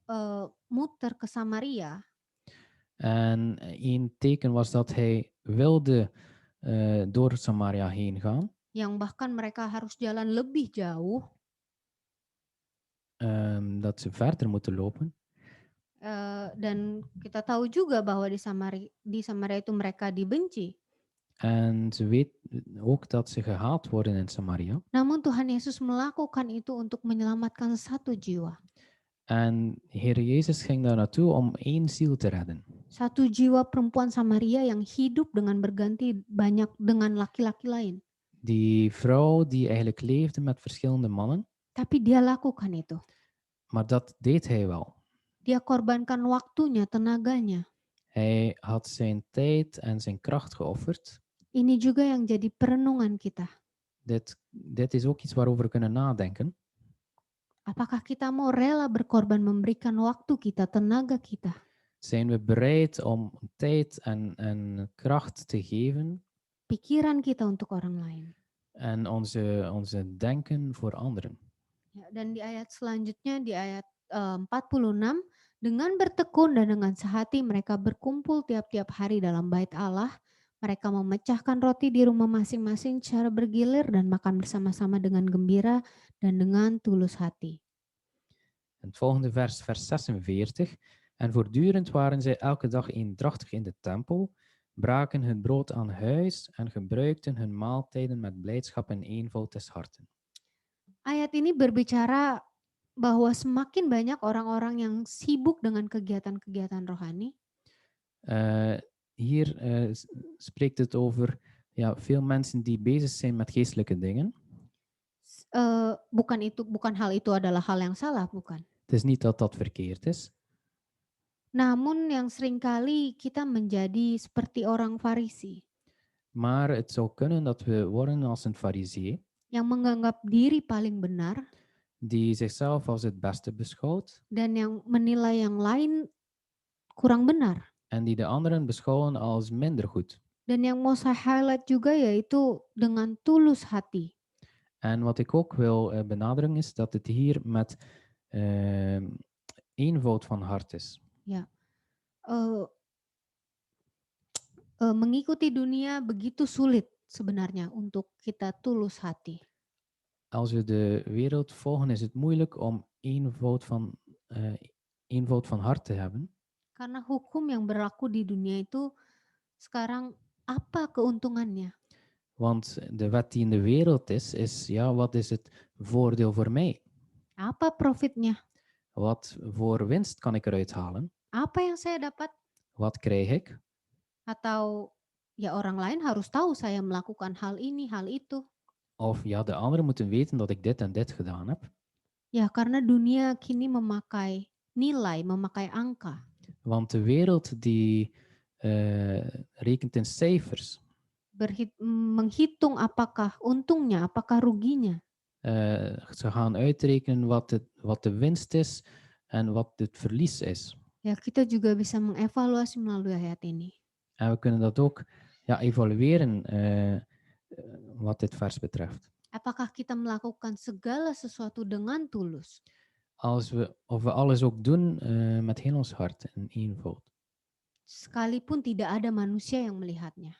muter ke Samaria. En een teken was dat hij wilde door Samaria heen gaan. Yang bahkan mereka harus jalan lebih jauh. Dat ze verder moeten lopen. Dan kita tahu juga bahwa di Samaria itu mereka dibenci. En ze weet ook dat ze gehaat worden in Samaria. Namun Tuhan Yesus melakukan itu untuk menyelamatkan satu jiwa. En Heer Jezus ging daar naartoe om 1 ziel te redden. Satu jiwa perempuan Samaria yang hidup dengan berganti banyak dengan laki-laki lain. Die vrouw die eigenlijk leefde met verschillende mannen. Tapi dia lakukan itu. Maar dat deed hij wel. Dia korbankan waktunya, tenaganya. Hij had zijn tijd en zijn kracht geofferd. Ini juga yang jadi perenungan kita. Dit is ook iets waarover we kunnen nadenken. Apakah kita mau rela berkorban memberikan waktu kita, tenaga kita, Zijn we bereid om tijd en kracht te geven pikiran kita untuk orang lain? en onze denken voor anderen? Ya, dan di ayat selanjutnya, di ayat 46, dengan bertekun dan dengan sehati mereka berkumpul tiap-tiap hari dalam bait Allah. Mereka memecahkan roti di rumah masing-masing secara bergilir dan makan bersama-sama dengan gembira dan dengan tulus hati. En het volgende vers, vers 46. En voortdurend waren zij elke dag eendrachtig in de tempel, braken het brood aan huis en gebruikten hun maaltijden met blijdschap en eenvoud des harten. Ayat ini berbicara bahwa semakin banyak orang-orang yang sibuk dengan kegiatan-kegiatan rohani, Hier spreekt het over veel mensen die bezig zijn met geestelijke dingen. bukan hal itu adalah hal yang salah, bukan. Het is niet dat dat verkeerd is, Namun yang seringkali kita menjadi seperti orang Farisi maar het zou kunnen dat we worden als een fariseer, yang menganggap diri paling benar die zichzelf als het beste beschouwt dan yang menilai yang lain kurang benar. en die de anderen beschouwen als minder goed. Dan yang mau saya highlight juga yaitu dengan tulus hati. En wat ik ook wil benadrukken is dat het hier met eenvoud van hart is. Mengikuti dunia begitu sulit sebenarnya untuk kita tulus hati. Als we de wereld volgen, is het moeilijk om eenvoud van hart te hebben. Karena hukum yang berlaku di dunia itu sekarang apa keuntungannya? Want de wet die in de wereld is wat is het voordeel voor mij? Apa profitnya? Wat voor winst kan ik eruit halen? Apa yang saya dapat? Wat krijg ik? Atau ya orang lain harus tahu saya melakukan hal ini, hal itu. Of de anderen moeten weten dat ik dit en dit gedaan heb. Ya, karena dunia kini memakai nilai, memakai angka. Want de wereld die rekent in cijfers. Menghitung apakah untungnya, apakah ruginya. Ze gaan uitrekenen wat de winst is en wat het verlies is. Ya, kita juga bisa mengevaluasi melalui ayat ini. En we kunnen dat ook evalueren wat dit vers betreft. Apakah kita melakukan segala sesuatu dengan tulus? Of we alles ook doen met heel ons hart en eenvoud. Sekalipun tidak ada manusia yang melihatnya.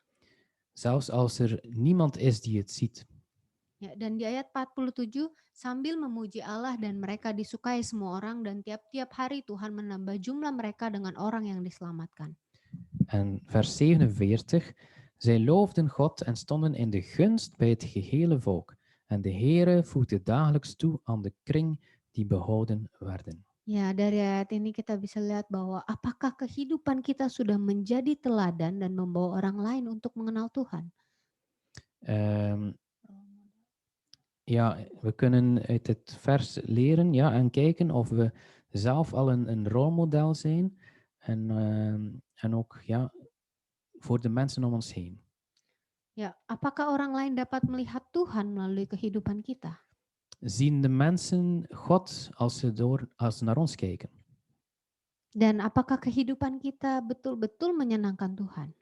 Zelfs als er niemand is die het ziet. Ya, dan di ayat 47, sambil memuji Allah dan mereka disukai semua orang dan tiap-tiap hari Tuhan menambah jumlah mereka dengan orang yang diselamatkan. En vers 47, zij loofden God en stonden in de gunst bij het gehele volk. En de Heere voegde dagelijks toe aan de kring die behouden werden. Ya, dari ayat ini kita bisa lihat bahwa apakah kehidupan kita sudah menjadi teladan dan membawa orang lain untuk mengenal Tuhan. We kunnen uit dit vers leren en kijken of we zelf al een rolmodel zijn en ook voor de mensen om ons heen. Ya, apakah orang lain dapat melihat Tuhan melalui kehidupan kita? Zien de mensen God als ze naar ons kijken? Dan apakah kehidupan kita betul-betul menyenangkan Tuhan?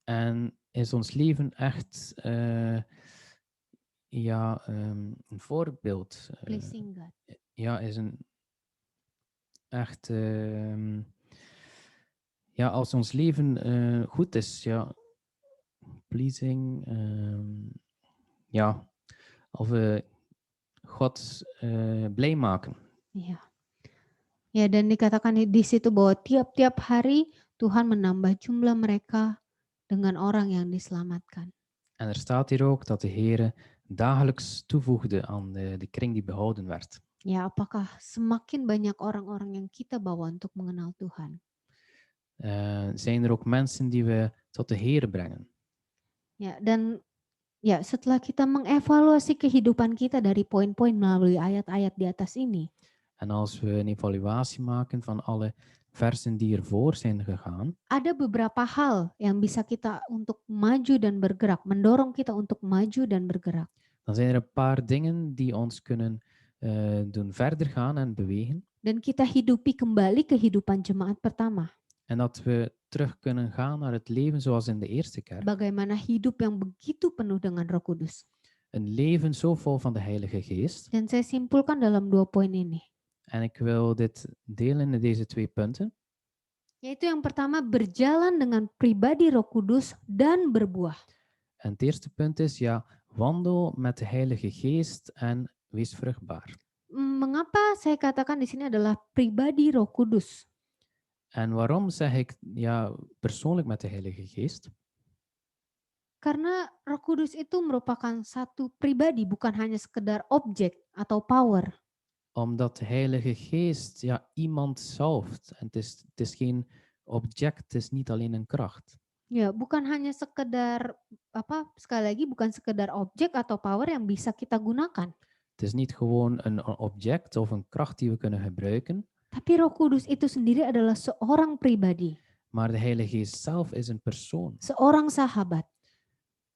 En is ons leven echt een voorbeeld? Pleasing God. Is een echt als ons leven goed is, pleasing, of we God blij maken. Ya, dan dikatakan di situ bahwa tiap-tiap hari Tuhan menambah jumlah mereka dengan orang yang diselamatkan. En er staat hier ook dat de Heere dagelijks toevoegde aan de kring die behouden werd. Ya, apakah semakin banyak orang-orang yang kita bawa untuk mengenal Tuhan? Zijn er ook mensen die we tot de Heere brengen? Ya, dan setelah kita mengevaluasi kehidupan kita dari poin-poin melalui ayat-ayat di atas ini. En als we een evaluatie maken van alle versen die ervoor zijn gegaan, ada beberapa hal yang bisa kita untuk maju dan bergerak, mendorong kita untuk maju dan bergerak. dan zijn er een paar dingen die ons kunnen doen verder gaan en bewegen. Dan kita hidupi kembali kehidupan jemaat pertama. En dat we terug kunnen gaan naar het leven zoals in de eerste kerk. Bagaimana hidup yang begitu penuh dengan Roh Kudus. Een leven zo vol van de Heilige Geest. Dan saya simpulkan dalam 2 poin ini. En ik wil dit delen in deze 2 punten. Yaitu yang pertama, berjalan dengan pribadi Roh Kudus dan berbuah. En het eerste punt is, ja, wandel met de Heilige Geest en wees vruchtbaar. Mengapa saya katakan di sini adalah pribadi Roh Kudus? En waarom zeg ik, ja, persoonlijk met de Heilige Geest? Karena Roh Kudus itu merupakan satu pribadi, bukan hanya sekedar objek atau power. Omdat de Heilige Geest, ja, iemand zalft. En het is geen object, het is niet alleen een kracht. Ya, bukan hanya sekedar sekali lagi bukan sekedar objek atau power yang bisa kita gunakan. Het is niet gewoon een object of een kracht die we kunnen gebruiken. Tapi Roh Kudus itu sendiri adalah seorang pribadi, Maar de Heilige Geest zelf is een persoon. seorang sahabat,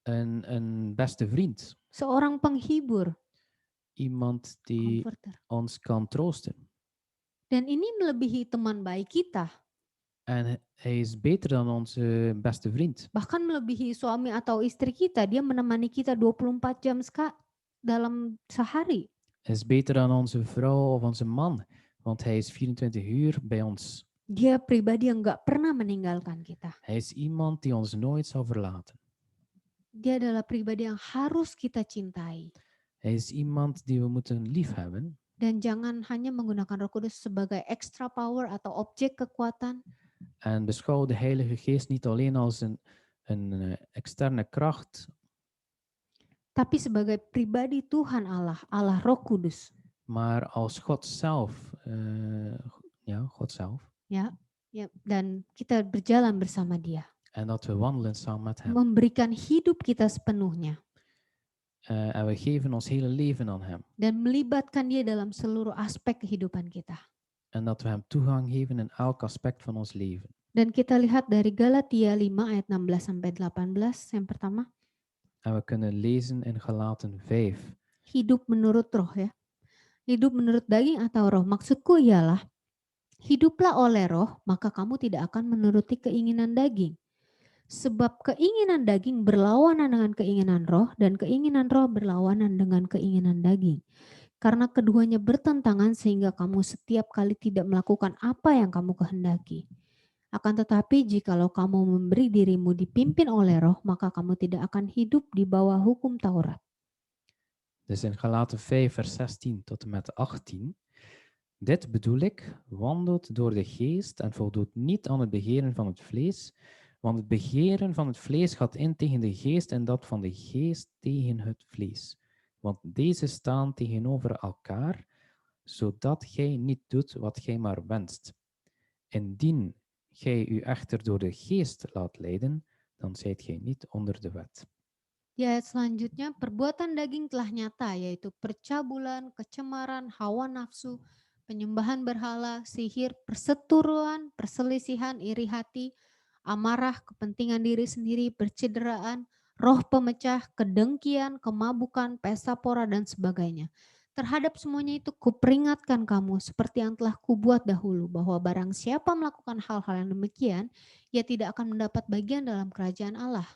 Een beste vriend. seorang penghibur, Iemand die comforter. ons kan troosten. Dan ini melebihi teman baik kita, En hij is beter dan onze beste vriend. bahkan melebihi suami atau istri kita. Dia menemani kita 24 jam dalam sehari. Hij is beter dan onze vrouw of onze man. Want hij is 24 uur bij ons. Dia pribadi yang gak pernah meninggalkan kita. Hij is iemand die ons nooit zal verlaten. Dia adalah pribadi yang harus kita cintai. Hij is iemand die we moeten liefhebben. Dan jangan hanya menggunakan Roh Kudus sebagai extra power atau objek kekuatan, En beschouw de Heilige Geest niet alleen als een externe kracht, tapi sebagai pribadi Tuhan Allah, Allah Roh Kudus. maar als God zelf. Ja, God zelf. Ya, dan kita berjalan bersama Dia, En dat we wandelen samen met Hem. memberikan hidup kita sepenuhnya En we geven ons hele leven aan Hem. dan melibatkan Dia dalam seluruh aspek kehidupan kita. En dat we Hem toegang geven in elk aspect van ons leven. Dan kita lihat dari Galatia 5 ayat 16 sampai 18 yang pertama, En we kunnen lezen in Galaten 5. hidup menurut roh ya. Hidup menurut daging atau roh. Maksudku ialah hiduplah oleh roh, maka kamu tidak akan menuruti keinginan daging. Sebab keinginan daging berlawanan dengan keinginan roh dan keinginan roh berlawanan dengan keinginan daging. Karena keduanya bertentangan sehingga kamu setiap kali tidak melakukan apa yang kamu kehendaki. Akan tetapi jikalau kamu memberi dirimu dipimpin oleh roh, maka kamu tidak akan hidup di bawah hukum Taurat. Dus in Galaten 5 vers 16 tot en met 18. Dit bedoel ik, wandelt door de geest en voldoet niet aan het begeren van het vlees, want het begeren van het vlees gaat in tegen de geest en dat van de geest tegen het vlees. Want deze staan tegenover elkaar, zodat gij niet doet wat gij maar wenst. Indien gij u echter door de geest laat leiden, dan zijt gij niet onder de wet. Di ayat selanjutnya, perbuatan daging telah nyata, yaitu percabulan, kecemaran, hawa nafsu, penyembahan berhala, sihir, perseteruan, perselisihan, iri hati, amarah, kepentingan diri sendiri, percideraan, roh pemecah, kedengkian, kemabukan, pesta pora, dan sebagainya. Terhadap semuanya itu kuperingatkan kamu seperti yang telah kubuat dahulu, bahwa barang siapa melakukan hal-hal yang demikian, ia tidak akan mendapat bagian dalam kerajaan Allah.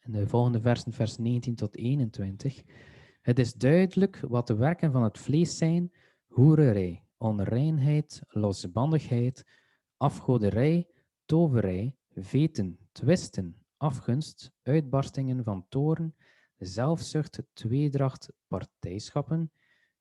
In de volgende versen, vers 19 tot 21. Het is duidelijk wat de werken van het vlees zijn: hoererij, onreinheid, losbandigheid, afgoderij, toverij, veten, twisten, afgunst, uitbarstingen van toorn, zelfzucht, tweedracht, partijschappen,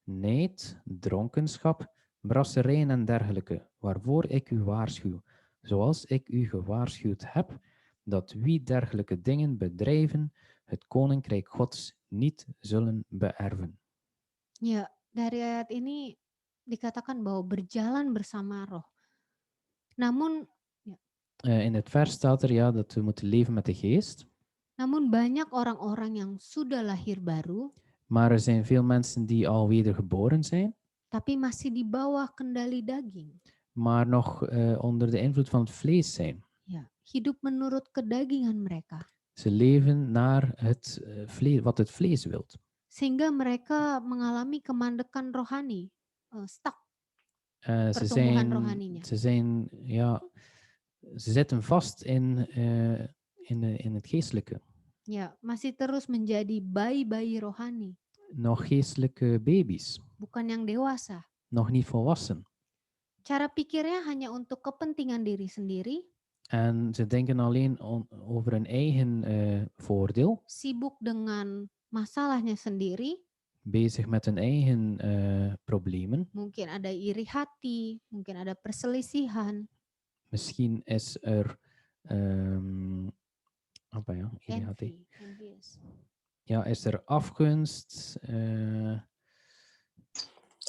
nijd, dronkenschap, brasserijen en dergelijke, waarvoor ik u waarschuw, zoals ik u gewaarschuwd heb, dat wie dergelijke dingen bedrijven, het koninkrijk Gods niet zullen beërven. Ya, dari ayat ini dikatakan bahwa berjalan bersama roh. Namun In het vers staat er ja, dat we moeten leven met de geest. banyak orang-orang yang sudah lahir baru, Maar er zijn veel mensen die al wedergeboren zijn, tapi masih di bawah kendali daging. maar nog onder de invloed van het vlees zijn. Ya, hidup menurut kedagingan mereka. Ze leven naar het vlees, wat het vlees wilt. Sehingga mereka mengalami kemandekan rohani. Stuck. Ze Pertumbuhan rohaninya. ze zitten vast in het geestelijke. Ya, masih terus menjadi bayi-bayi rohani. Nog geestelijke baby's, Bukan yang dewasa. nog niet volwassen. Cara pikirnya hanya untuk kepentingan diri sendiri. En ze denken alleen over hun eigen voordeel, Sibuk dengan masalahnya sendiri. bezig met hun eigen problemen. Mungkin ada iri hati. Mungkin ada perselisihan. Misschien is er apa ya? Iri hati. Envious. Ja, is er afgunst,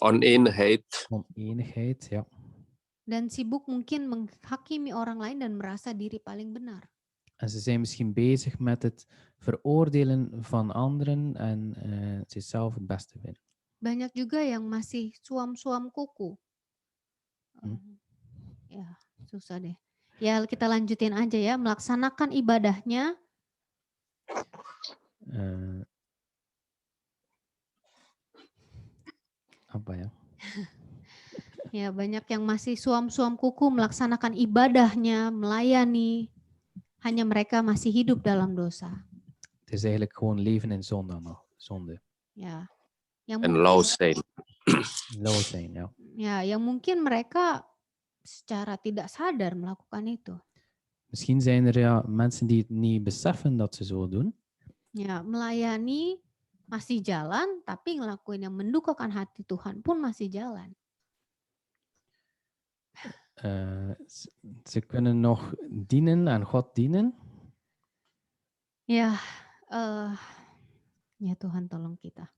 Oneenigheid. oneenigheid, ja. Dan sibuk mungkin menghakimi orang lain dan merasa diri paling benar. En ze zijn misschien bezig met het veroordelen van anderen en zichzelf het beste vinden. Banyak juga yang masih suam-suam kuku. Ya, susah deh. Ya, kita lanjutin aja ya. Melaksanakan ibadahnya. Apa ya? Ya, banyak yang masih suam-suam kuku melaksanakan ibadahnya, melayani. Hanya mereka masih hidup dalam dosa. Het is eigenlijk gewoon leven in zonde. Ya. Yang En mungkin, lauw zijn. Lauw zijn, ja. ya, yang mungkin mereka secara tidak sadar melakukan itu. Misschien zijn er mensen die het niet beseffen dat ze zo doen. Ya, melayani masih jalan, tapi ngelakuin yang mendukakan hati Tuhan pun masih jalan. Ze kunnen nog dienen en God dienen. Ya, ya Tuhan tolong kita.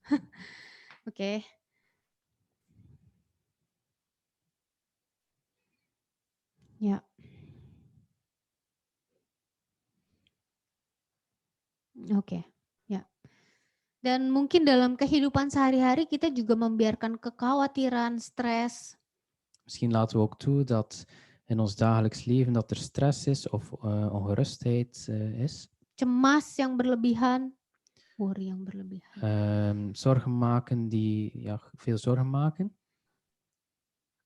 Oke. Ya. Oke. Ya. Dan mungkin dalam kehidupan sehari-hari kita juga membiarkan kekhawatiran, stres, Misschien laten we ook toe dat in ons dagelijks leven dat er stress is of ongerustheid is. cemas yang berlebihan, worry yang berlebihan. Zorgen maken die veel zorgen maken.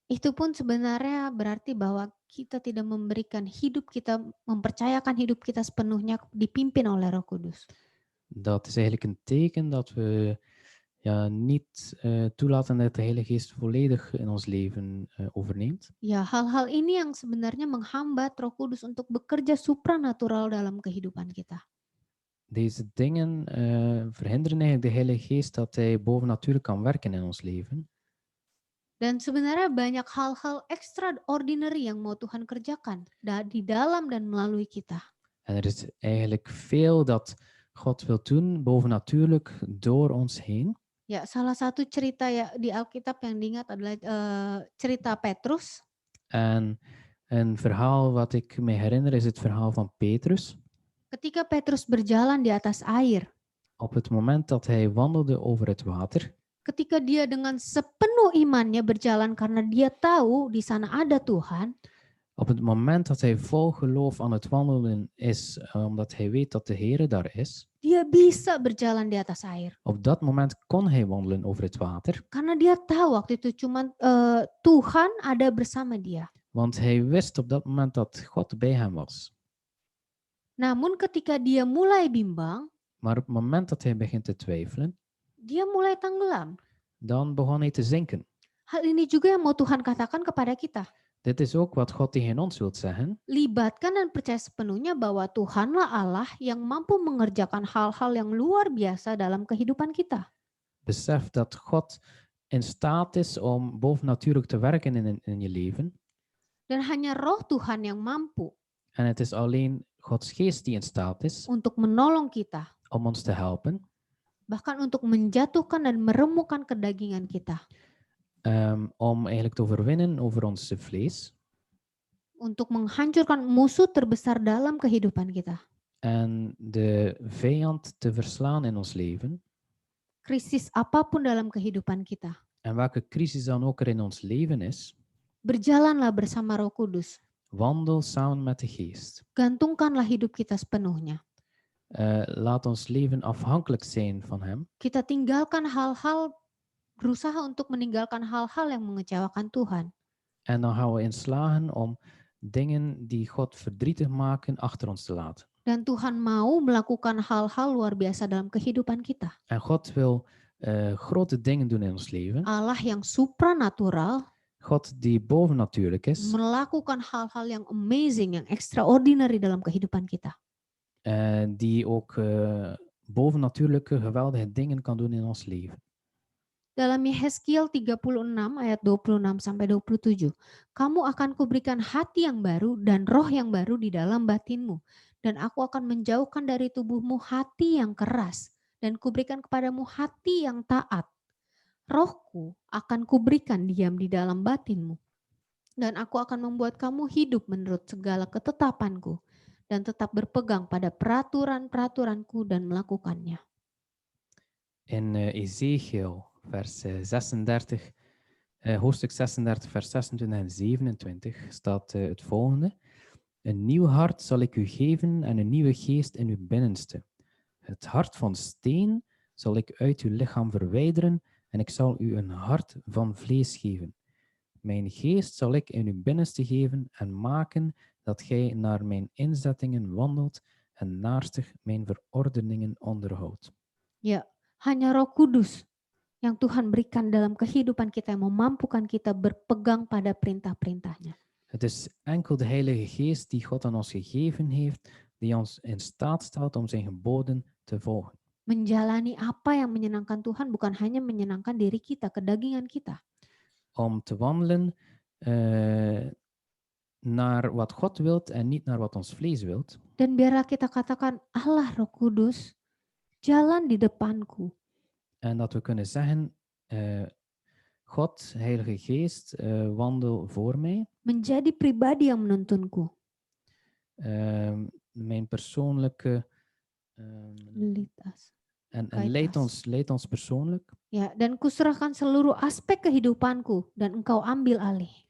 Itu pun sebenarnya berarti bahwa kita tidak memberikan hidup kita, mempercayakan hidup kita sepenuhnya dipimpin oleh Roh Kudus. Dat is eigenlijk een teken dat we niet toelaten dat de Heilige Geest volledig in ons leven overneemt. Ya, hal-hal ini yang sebenarnya menghambat Roh Kudus untuk bekerja supranatural dalam kehidupan kita. Deze dingen verhinderen eigenlijk de Heilige Geest dat hij bovennatuurlijk kan werken in ons leven. Dan sebenarnya banyak hal-hal extraordinary yang mau Tuhan kerjakan di dalam dan melalui kita. En er is eigenlijk veel dat God wil doen, bovennatuurlijk, door ons heen. Ya, salah satu cerita ya di Alkitab yang diingat adalah cerita Petrus. En een verhaal wat ik me herinner is het verhaal van Petrus. Ketika Petrus berjalan di atas air. Op het moment dat hij wandelde over het water. Ketika dia dengan sepenuh imannya berjalan karena dia tahu di sana ada Tuhan. Op het moment dat hij vol geloof aan het wandelen is, omdat hij weet dat de Heer daar is. Dia bisa berjalan di atas air. Op dat moment kon hij wandelen over het water. Karena dia tahu waktu itu cuma Tuhan ada bersama dia. Want hij wist op dat moment dat God bij hem was. Namun ketika dia mulai bimbang. Maar op het moment dat hij begint te twijfelen. Dia mulai tenggelam. Dan begon hij te zinken. Hal ini juga yang mau Tuhan katakan kepada kita. Dit is ook wat God tegen ons wil zeggen. Libatkan dan percaya sepenuhnya bahwa Tuhanlah Allah yang mampu mengerjakan hal-hal yang luar biasa dalam kehidupan kita. Besef dat God in staat is om bovennatuurlijk te werken in je leven. Dan hanya Roh Tuhan yang mampu. En het is alleen Gods geest die in staat is untuk menolong kita. Om ons te helpen. Bahkan untuk menjatuhkan dan meremukkan kedagingan kita. Om eigenlijk te overwinnen over ons vlees. Untuk menghancurkan musuh terbesar dalam kehidupan kita. En de vijand te verslaan in ons leven. Krisis apapun dalam kehidupan kita. En welke crisis dan ook er in ons leven is. Berjalanlah bersama Roh Kudus. Wandel samen met de Geest. Gantungkanlah hidup kita sepenuhnya. Laat ons leven afhankelijk zijn van Hem. Kita tinggalkan hal-hal, berusaha untuk meninggalkan hal-hal yang mengecewakan Tuhan. En dan gaan we in slagen om dingen die God verdrietig maken achter ons te laten. Dan Tuhan mau melakukan hal-hal luar biasa dalam kehidupan kita. En God wil grote dingen doen in ons leven. Allah yang supranatural God die bovennatuurlijk is. melakukan hal-hal yang amazing, yang extraordinary dalam kehidupan kita. Die ook bovennatuurlijke geweldige dingen kan doen in ons leven. Dalam Yehezkiel 36 ayat 26 sampai 27, kamu akan kuberikan hati yang baru dan roh yang baru di dalam batinmu, dan aku akan menjauhkan dari tubuhmu hati yang keras dan kuberikan kepadamu hati yang taat. Rohku akan kuberikan diam di dalam batinmu, dan aku akan membuat kamu hidup menurut segala ketetapanku dan tetap berpegang pada peraturan-peraturanku dan melakukannya. In Ezekiel hoofdstuk 36, vers 26 en 27 staat het volgende. Een nieuw hart zal ik u geven en een nieuwe geest in uw binnenste. Het hart van steen zal ik uit uw lichaam verwijderen en ik zal u een hart van vlees geven. Mijn geest zal ik in uw binnenste geven en maken dat gij naar mijn inzettingen wandelt en naarstig mijn verordeningen onderhoudt. Ya, hanya Roh Kudus yang Tuhan berikan dalam kehidupan kita yang memampukan kita berpegang pada perintah-perintahnya. Het is enkel de Heilige Geest die God aan ons gegeven heeft, die ons in staat stelt om zijn geboden te volgen. Menjalani apa yang menyenangkan Tuhan bukan hanya menyenangkan diri kita, kedagingan kita. Om te wandelen naar wat God wilt en niet naar wat ons vlees wilt. Dan biarlah kita katakan, Allah Roh Kudus, jalan di depanku. En dat we kunnen zeggen, God, Heilige Geest, wandel voor mij. Menjadi pribadi yang menuntunku. Mijn persoonlijke... Litas. En Kaitas. leid ons persoonlijk. Ya, dan kuserahkan seluruh aspek kehidupanku dan engkau ambil alih.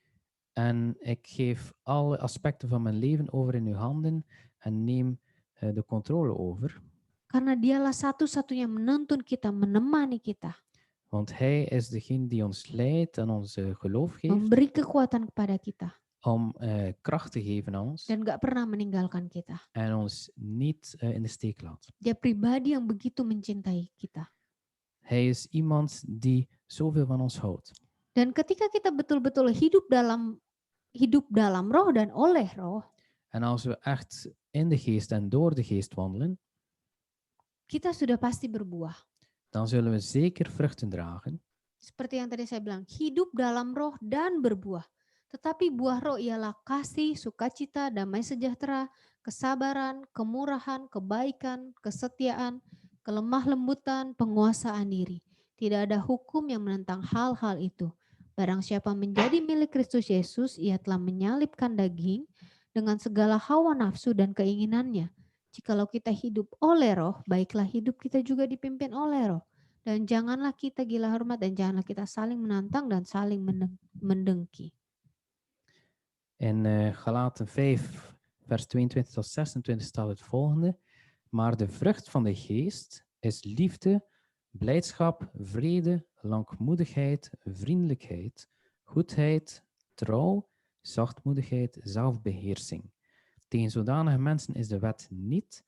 En ik geef alle aspecten van mijn leven over in uw handen en neem de controle over. Karena dialah satu-satunya menuntun kita, menemani kita. Want hij is degene die ons leidt en ons geloof geeft. Memberi kekuatan kepada kita. Om kracht te geven aan ons. Dan gak pernah meninggalkan kita. En ons niet in de steek laat. Dia pribadi yang begitu mencintai kita. Hij is iemand die zoveel van ons houdt. Dan ketika kita betul-betul hidup dalam roh dan oleh roh. En als we echt in de geest en door de geest wandelen. Kita sudah pasti berbuah. Dan zullen we zeker vruchten dragen. Seperti yang tadi saya bilang, hidup dalam roh dan berbuah. Tetapi buah roh ialah kasih, sukacita, damai sejahtera, kesabaran, kemurahan, kebaikan, kesetiaan, kelemah lembutan, penguasaan diri. Tidak ada hukum yang menentang hal-hal itu. Barang siapa menjadi milik Kristus Yesus, ia telah menyalibkan daging dengan segala hawa nafsu dan keinginannya. Jikalau kita hidup oleh roh, baiklah hidup kita juga dipimpin oleh roh. Dan janganlah kita gila hormat dan janganlah kita saling menantang dan saling mendengki. In Galaten 5, vers 22 tot 26 staat het volgende. Maar de vrucht van de geest is liefde, blijdschap, vrede, langmoedigheid, vriendelijkheid, goedheid, trouw, zachtmoedigheid, zelfbeheersing. Tegen zodanige mensen is de wet niet,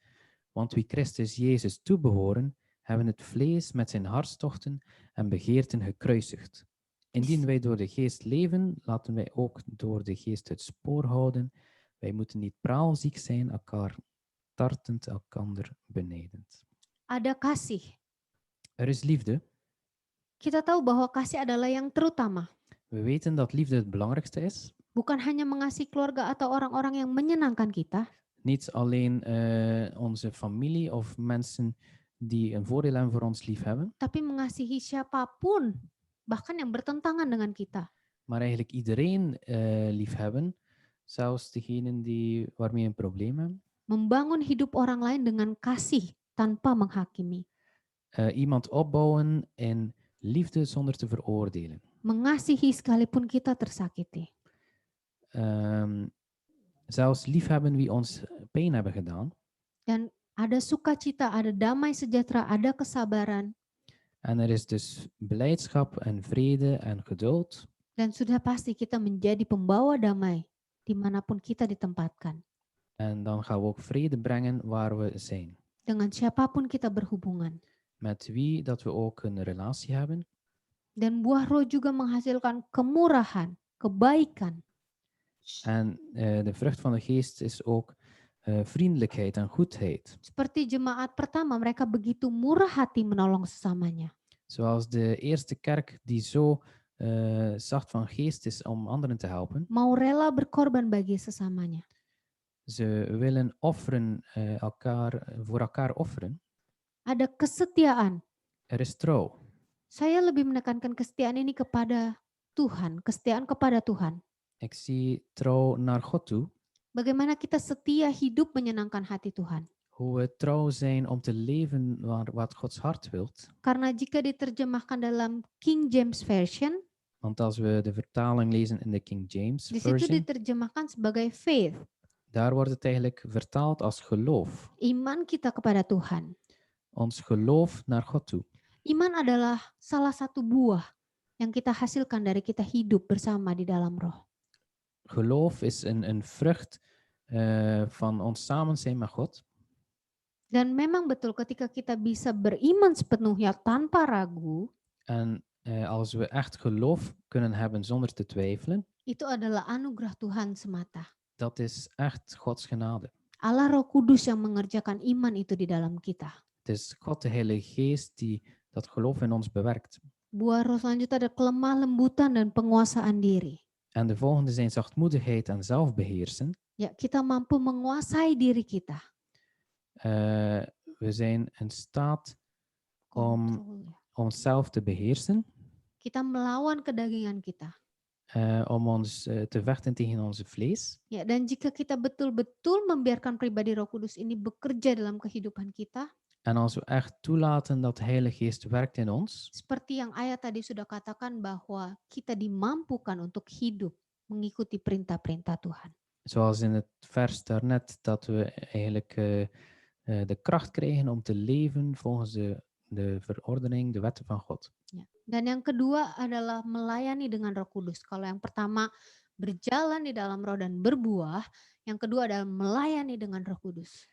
want wie Christus Jezus toebehoren, hebben het vlees met zijn hartstochten en begeerten gekruisigd. Indien wij door de geest leven, laten wij ook door de geest het spoor houden. Wij moeten niet praalziek zijn, elkaar tartend, elkander benijdend. Ada kasih. Er is liefde. Kita tahu bahwa kasih adalah yang terutama. We weten dat liefde het belangrijkste is. Bukan hanya mengasihi keluarga atau orang-orang yang menyenangkan kita. Niet alleen onze familie of mensen die een voordeel hebben voor ons lief hebben. Tapi mengasihi siapapun, bahkan yang bertentangan dengan kita. Maar eigenlijk iedereen lief hebben, zelfs degenen waarmee een probleem hebben. Membangun hidup orang lain dengan kasih tanpa menghakimi. Iemand opbouwen in liefde zonder te veroordelen. Mengasihi sekalipun kita tersakiti. zelfs liefhebben wie ons pijn hebben gedaan. Dan ada sukacita, ada damai sejahtera, ada kesabaran. En er is dus blijdschap en vrede en geduld. Dan sudah pasti kita menjadi pembawa damai dimanapun kita ditempatkan. En dan gaan we ook vrede brengen waar we zijn. Dengan siapapun kita berhubungan. Met wie dat we ook een relatie hebben. Dan buah roh juga menghasilkan kemurahan, kebaikan, En de vrucht van de geest is ook vriendelijkheid en goedheid. seperti jemaat pertama, mereka begitu murah hati menolong sesamanya. Zoals de eerste kerk die zo zacht van geest is om anderen te helpen. Mau rela berkorban bagi sesamanya. Ze willen offeren, voor elkaar offeren. Ada kesetiaan. Er is trouw. Saya lebih menekankan kesetiaan ini kepada Tuhan, kesetiaan kepada Tuhan. Ik zie trouw naar God toe. Bagaimana kita setia hidup menyenangkan hati Tuhan. Hoe we trouw zijn om te leven wat Gods hart wilt. Karena jika diterjemahkan dalam King James Version, Want als we de vertaling lezen in de King James di situ Version, diterjemahkan sebagai faith, daar wordt het eigenlijk vertaald als geloof. iman kita kepada Tuhan. Ons geloof naar God toe. Iman adalah salah satu buah yang kita hasilkan dari kita hidup bersama di dalam roh. Geloof is een vrucht van ons samen zijn met God. Dan memang betul ketika kita bisa beriman sepenuhnya tanpa ragu, En als we echt geloof kunnen hebben zonder te twijfelen, itu adalah anugerah Tuhan semata. dat is echt Gods genade. Allah Roh Kudus yang mengerjakan iman itu di dalam kita. Het is God de Heilige Geest die dat geloof in ons bewerkt. Buah roh selanjutnya ada kelemah lembutan dan penguasaan diri. En de volgende zijn zachtmoedigheid en zelfbeheersen. Ya, kita mampu menguasai diri kita. We zijn in staat om Kontrol, ya. onszelf te beheersen, Kita melawan kedagingan kita. om ons te vechten tegen onze vlees. Ya, dan jika kita betul-betul membiarkan pribadi Roh Kudus ini bekerja dalam kehidupan kita, En als we echt toelaten dat de Heilige Geest werkt in ons, seperti yang ayat tadi sudah katakan bahwa kita dimampukan untuk hidup mengikuti perintah-perintah Tuhan. zoals in het vers daarnet, dat we eigenlijk de kracht krijgen om te leven volgens de verordening, de wetten van God. Ya. Dan yang kedua adalah melayani dengan Roh Kudus. Kalau yang pertama berjalan di dalam roh dan berbuah, yang kedua adalah melayani dengan Roh Kudus.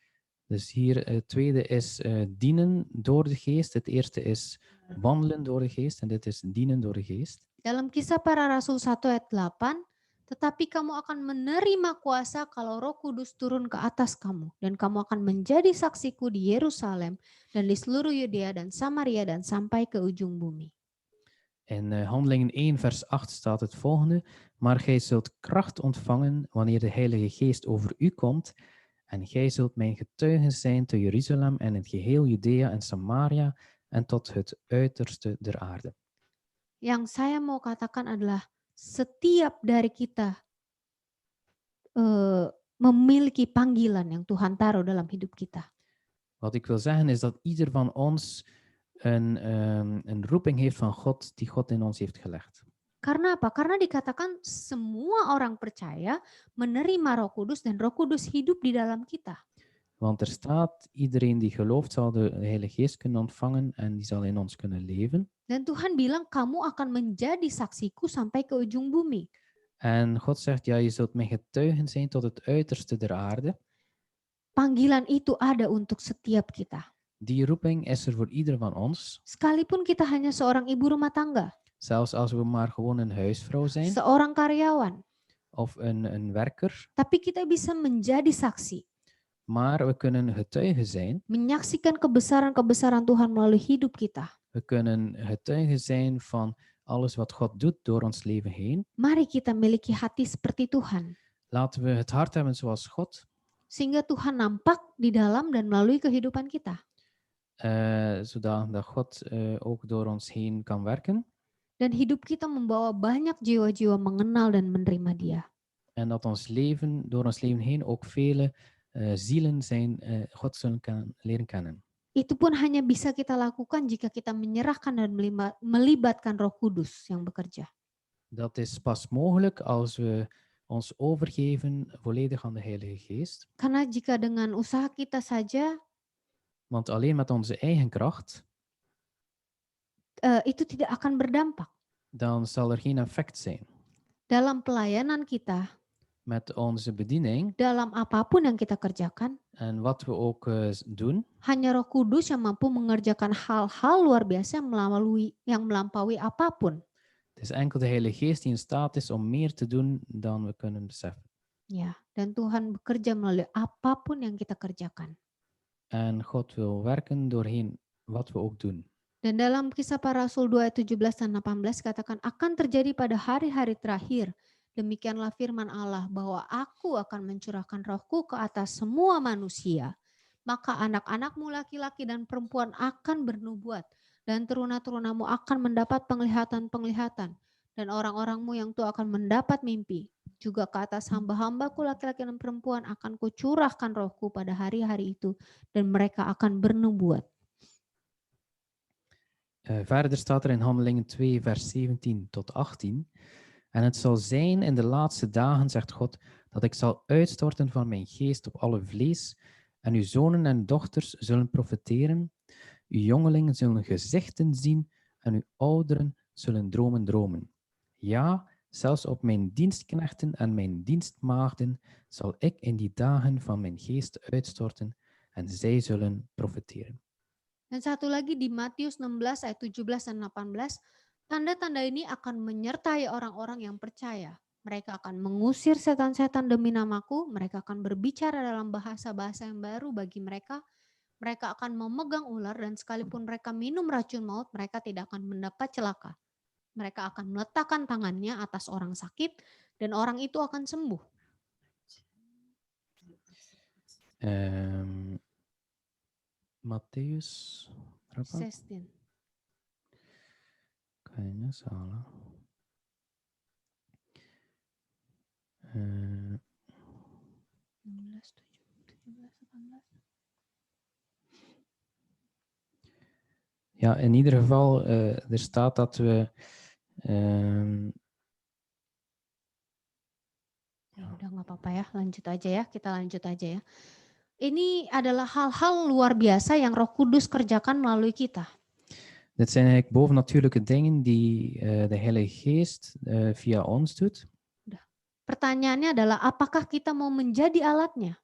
Dus hier het tweede is dienen door de geest. Het eerste is wandelen door de geest en dit is dienen door de geest. Dalam Kisah Para Rasul 1 ayat 8, tetapi kamu akan menerima kuasa kalau Roh Kudus turun ke atas kamu dan kamu akan menjadi saksiku di Yerusalem dan di seluruh Yudea dan Samaria dan sampai ke ujung bumi. In Handelingen 1 vers 8 staat het volgende. Maar gij zult kracht ontvangen wanneer de Heilige Geest over u komt. En gij zult mijn getuigen zijn te Jeruzalem en in het geheel Judea en Samaria en tot het uiterste der aarde. Yang saya mau katakan adalah setiap dari kita memiliki panggilan yang Tuhan taruh dalam hidup kita. Wat ik wil zeggen is dat ieder van ons een roeping heeft van God die God in ons heeft gelegd. Karena apa? Karena dikatakan semua orang percaya menerima Roh Kudus dan Roh Kudus hidup di dalam kita. Want er staat, iedereen die gelooft zal de Heilige Geest kunnen ontvangen en die zal in ons kunnen leven. Dan Tuhan bilang kamu akan menjadi saksiku sampai ke ujung bumi. En God zegt, ja, je zult mijn getuigen zijn tot het uiterste der aarde. Panggilan itu ada untuk setiap kita. Die roeping is er voor ieder van ons. Sekalipun kita hanya seorang ibu rumah tangga, Zelfs als we maar gewoon een huisvrouw zijn seorang karyawan, of een werker. tapi kita bisa menjadi saksi, Maar we kunnen getuigen zijn. menyaksikan kebesaran-kebesaran Tuhan melalui hidup kita. We kunnen getuigen zijn van alles wat God doet door ons leven heen. Mari kita miliki hati seperti Tuhan, Laten we het hart hebben zoals God. sehingga Tuhan nampak di dalam dan melalui kehidupan kita. Zodat God ook door ons heen kan werken. Dan hidup kita membawa banyak jiwa-jiwa mengenal dan menerima Dia. En dat door ons leven heen ook vele zielen zijn God zullen leren kennen. Itu pun hanya bisa kita lakukan jika kita menyerahkan dan melibatkan Roh Kudus yang bekerja. Dat is pas mogelijk als we ons overgeven volledig aan de Heilige Geest. Karena jika dengan usaha kita saja, Want alleen met onze eigen kracht, itu tidak akan berdampak. dan zal er geen effect zijn. Dalam pelayanan kita, Met onze bediening dalam apapun yang kita kerjakan, en wat we ook doen, hanya Roh Kudus yang mampu mengerjakan hal-hal luar biasa yang melampaui apapun. het is enkel de Heilige Geest die in staat is om meer te doen dan we kunnen beseffen. Ya, dan Tuhan bekerja melalui apapun yang kita kerjakan. En God wil werken doorheen wat we ook doen. Dan dalam Kisah Para Rasul 2 ayat 17 dan 18 katakan akan terjadi pada hari-hari terakhir. Demikianlah firman Allah bahwa aku akan mencurahkan rohku ke atas semua manusia. Maka anak-anakmu laki-laki dan perempuan akan bernubuat. Dan teruna-terunamu akan mendapat penglihatan-penglihatan. Dan orang-orangmu yang tua akan mendapat mimpi. Juga ke atas hamba-hambaku laki-laki dan perempuan akan kucurahkan rohku pada hari-hari itu. Dan mereka akan bernubuat. Verder staat er in Handelingen 2 vers 17 tot 18. En het zal zijn in de laatste dagen, zegt God, dat ik zal uitstorten van mijn geest op alle vlees. En uw zonen en dochters zullen profeteren. Uw jongelingen zullen gezichten zien. En uw ouderen zullen dromen. Ja, zelfs op mijn dienstknechten en mijn dienstmaagden zal ik in die dagen van mijn geest uitstorten. En zij zullen profeteren. Dan satu lagi di Matius 16 ayat 17 dan 18, tanda-tanda ini akan menyertai orang-orang yang percaya. Mereka akan mengusir setan-setan demi namaku, mereka akan berbicara dalam bahasa-bahasa yang baru bagi mereka. Mereka akan memegang ular dan sekalipun mereka minum racun maut, mereka tidak akan mendapat celaka. Mereka akan meletakkan tangannya atas orang sakit dan orang itu akan sembuh. Mattheus berapa? 16. Kayaknya salah. 16, 17, 18. Ja, in ieder geval, er staat dat we... Ya udah nggak apa-apa ya, lanjut aja ya, kita lanjut aja ya. Ini adalah hal-hal luar biasa yang Roh Kudus kerjakan melalui kita. Dit zijn eigenlijk bovennatuurlijke dingen die de Heilige Geest via ons doet. Pertanyaannya adalah apakah kita mau menjadi alatnya?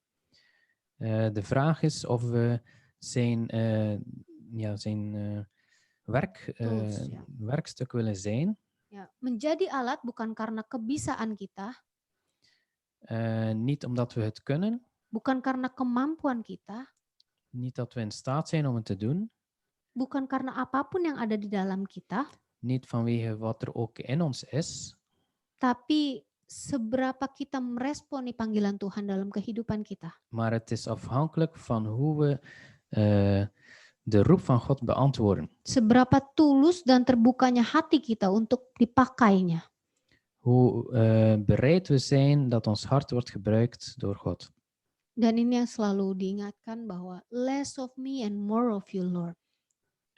De vraag is of we zijn Tools, ja. werkstuk willen zijn. Ya, menjadi alat bukan karena kebisaan kita, Niet omdat we het kunnen, bukan karena kemampuan kita, niet dat we in staat zijn om het te doen, bukan karena apapun yang ada di dalam kita, niet vanwege wat er ook in ons is, tapi seberapa kita meresponi panggilan Tuhan dalam kehidupan kita. maar het is afhankelijk van hoe we de roep van God beantwoorden. Seberapa tulus dan terbukanya hati kita untuk dipakainya. Hoe bereid we zijn dat ons hart wordt gebruikt door God. Dan ini yang selalu diingatkan bahwa less of me and more of you, Lord.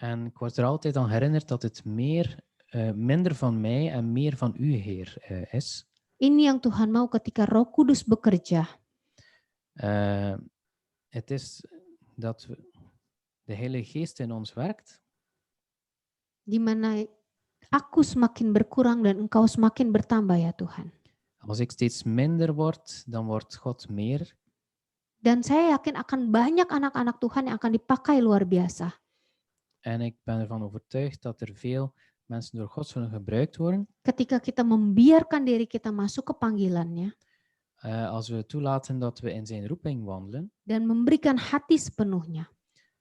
En ik word er altijd aan herinnerd dat het minder van mij en meer van u, Heer, is. Ini yang Tuhan mau ketika Roh Kudus bekerja. Het is dat de Heilige Geest in ons werkt. Di mana aku semakin berkurang dan Engkau semakin bertambah ya Tuhan. Als ik steeds minder word, dan wordt God meer. Dan saya yakin akan banyak anak-anak Tuhan yang akan dipakai luar biasa. En ik ben ervan overtuigd dat er veel mensen door God zullen gebruikt worden. Ketika kita membiarkan diri kita masuk ke panggilannya. Als we toelaten dat we in zijn roeping wandelen. Dan memberikan hati sepenuhnya.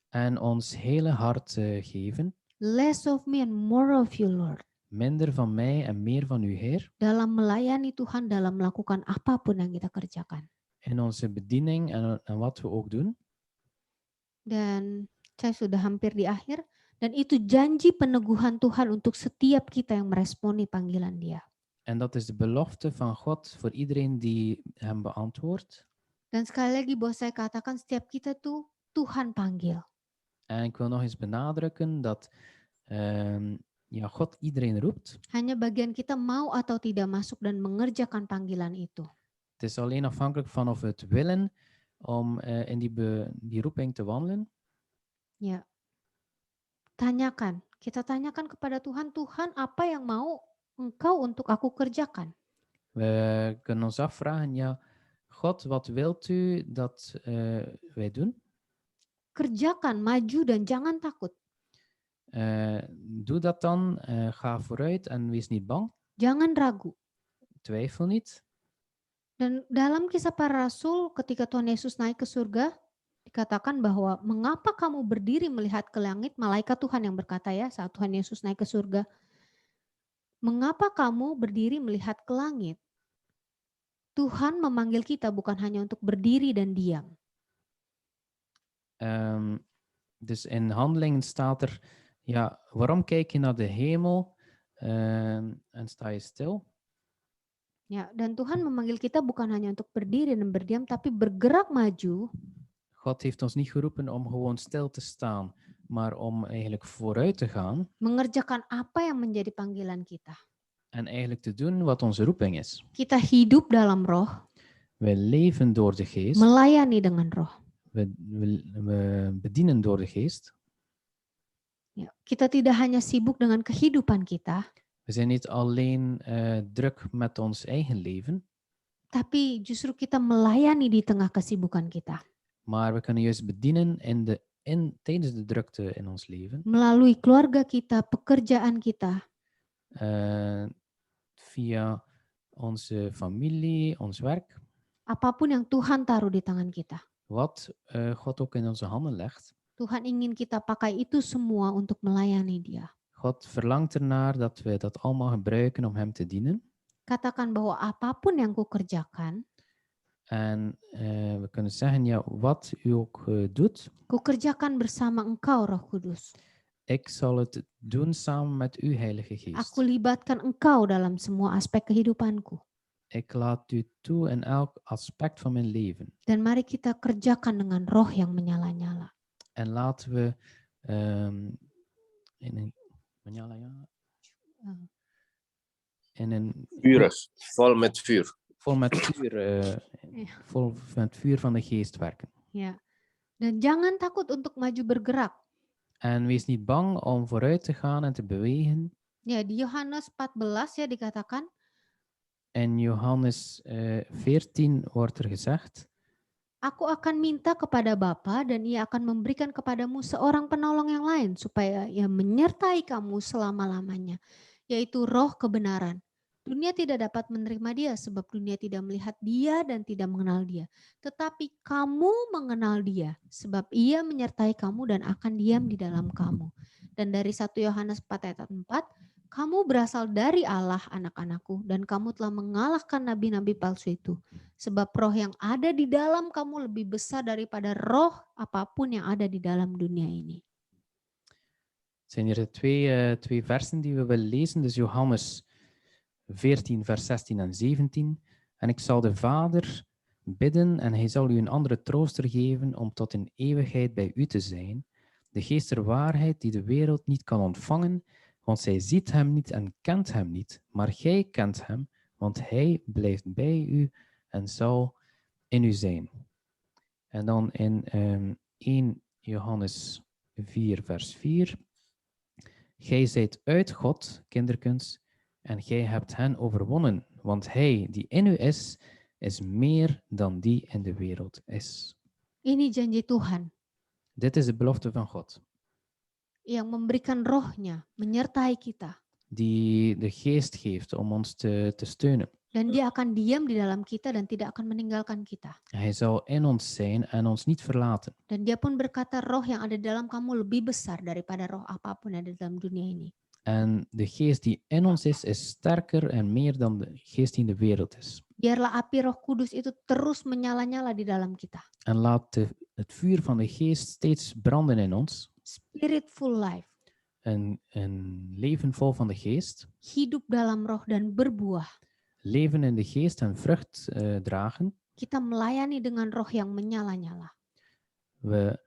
En ons hele hart geven. Less of me and more of you, Lord. Minder van mij en meer van u, Heer. Dalam melayani Tuhan, dalam melakukan apapun yang kita kerjakan. In onze bediening en wat we ook doen. Dan saya sudah hampir di akhir. Dan itu janji peneguhan Tuhan untuk setiap kita yang meresponi panggilan Dia. En dat is de belofte van God voor iedereen die hem beantwoordt. Dan sekali lagi bahwa saya katakan setiap kita tuh Tuhan panggil. En ik wil nog eens benadrukken dat ja, God iedereen roept. Hanya bagian kita mau atau tidak masuk dan mengerjakan panggilan itu. Het is alleen afhankelijk van of we het willen om in die roeping te wandelen. Ya. Kita tanyakan kepada Tuhan, Tuhan apa yang mau Engkau untuk aku kerjakan? We kunnen ons afvragen, ja, God, wat wilt u dat wij doen? Kerjakan, maju dan jangan takut. Doe dat dan, ga vooruit en wees niet bang, Jangan ragu. twijfel niet. Dan dalam kisah para rasul ketika Tuhan Yesus naik ke surga, dikatakan bahwa mengapa kamu berdiri melihat ke langit, malaikat Tuhan yang berkata ya saat Tuhan Yesus naik ke surga. Mengapa kamu berdiri melihat ke langit? Tuhan memanggil kita bukan hanya untuk berdiri dan diam. Dus in Handelingen staat er, ja, waarom kijk je naar de hemel en sta je stil? Ya, dan Tuhan memanggil kita bukan hanya untuk berdiri dan berdiam, tapi bergerak maju. God heeft ons niet geroepen om gewoon stil te staan, maar om eigenlijk vooruit te gaan Mengerjakan apa yang menjadi panggilan kita. en eigenlijk te doen wat onze roeping is. Kita hidup dalam roh, We leven door de geest, melayani dengan roh. we bedienen door de geest. Ya, kita tidak hanya sibuk dengan kehidupan kita, We zijn niet alleen druk met ons eigen leven, tapi justru kita melayani di tengah kesibukan kita. maar we kunnen juist bedienen tijdens de drukte in ons leven. Melalui keluarga kita, pekerjaan kita, Via onze familie, ons werk. apapun yang Tuhan taruh di tangan kita. Wat God ook in onze handen legt. Tuhan ingin kita pakai itu semua untuk melayani Dia. God verlangt ernaar dat we dat allemaal gebruiken om hem te dienen. Katakan bahwa apapun yang ku kerjakan, En we kunnen zeggen, ja, wat u ook doet, ku kerjakan bersama Engkau, Roh Kudus. ik zal het doen samen met u, Heilige Geest. Aku libatkan Engkau dalam semua aspek kehidupanku. Ik laat u toe in elk aspect van mijn leven. Dan mari kita kerjakan dengan roh yang menyala-nyala. En laten we in een Vurig, vol met vuur. vol met vuur, vol met vuur van de geest werken. Ya. Dan jangan takut untuk maju bergerak. En wees niet bang om vooruit te gaan en te bewegen. Ya, di Yohanes 14 ya dikatakan, In Johannes 14 wordt er gezegd, Aku akan minta kepada Bapa dan Ia akan memberikan kepadamu seorang penolong yang lain supaya Ia menyertai kamu selama-lamanya, yaitu roh kebenaran. Dunia tidak dapat menerima Dia sebab dunia tidak melihat Dia dan tidak mengenal Dia. Tetapi kamu mengenal Dia sebab Ia menyertai kamu dan akan diam di dalam kamu. Dan dari 1 Yohanes 4 ayat 4, kamu berasal dari Allah anak-anakku dan kamu telah mengalahkan nabi-nabi palsu itu. Sebab roh yang ada di dalam kamu lebih besar daripada roh apapun yang ada di dalam dunia ini. zijn hier twee versen die we willen lezen. Dus Johannes 14 vers 16 en 17. En ik zal de Vader bidden en hij zal u een andere trooster geven om tot in eeuwigheid bij u te zijn. De geest der waarheid die de wereld niet kan ontvangen, want zij ziet hem niet en kent hem niet. Maar gij kent hem, want hij blijft bij u en zal in u zijn. En dan in 1 Johannes 4 vers 4. Gij zijt uit God, kinderkens, en gij hebt hen overwonnen, want hij die in u is meer dan die in de wereld is. Ini janji Tuhan Dit is de belofte van God, yang memberikan rohnya, menyertai kita. die de geest geeft om ons te steunen. Dan dia akan diam di dalam kita dan tidak akan meninggalkan kita. Hij zal in ons zijn en ons niet verlaten. Dan dia pun berkata roh yang ada di dalam kamu lebih besar daripada roh apapun yang ada di dalam dunia ini. En de geest die in ons is sterker en meer dan de geest die in de wereld is. Biarlah api Roh Kudus itu terus menyala-nyala di dalam kita. En laat het vuur van de geest steeds branden in ons. Spiritful life. Een leven vol van de geest. Hidup dalam roh dan berbuah. Leven in de geest en vrucht dragen. Kita melayani dengan roh yang menyala-nyala. We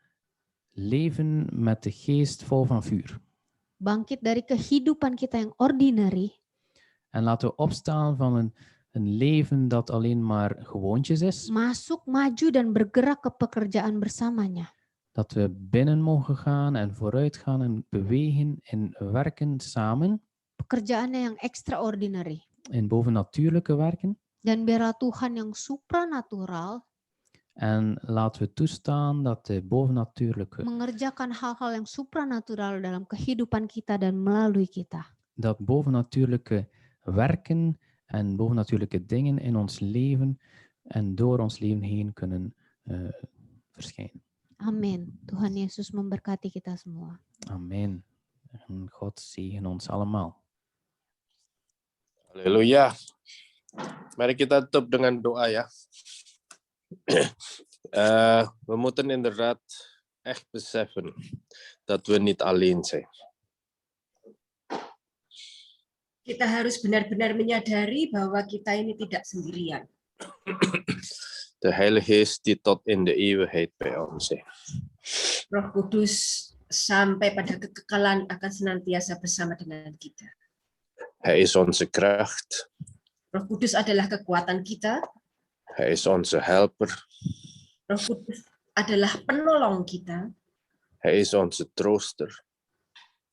leven met de geest vol van vuur. bangkit dari kehidupan kita yang ordinary. En laten we opstaan van een leven dat alleen maar gewoontjes is. Masuk, maju, dan bergerak ke pekerjaan bersamanya. Dat we binnen mogen gaan en vooruit gaan en bewegen en werken samen. Pekerjaannya yang extraordinary. In bovennatuurlijke werken. Dan biarlah Tuhan yang supranatural En laten we toestaan dat de bovennatuurlijke, mengerjakan hal-hal yang supranatural dalam kehidupan kita dan melalui kita. dat bovennatuurlijke werken en bovennatuurlijke dingen in ons leven en door ons leven heen kunnen verschijnen. Amin. Tuhan Yesus memberkati kita semua. Amen. En God zegen ons allemaal. Haleluya. Mari kita tutup dengan doa ya. We moeten inderdaad echt beseffen dat we niet alleen zijn. Kita harus benar-benar menyadari bahwa kita ini tidak sendirian. De Heilige Geest die tot in de eeuwigheid bij ons is. Roh Kudus sampai pada kekekalan akan senantiasa bersama dengan kita. Hij is onze kracht. Roh Kudus adalah kekuatan kita. Hij is onze helper. Roh Kudus adalah penolong kita. Hij is onze trooster.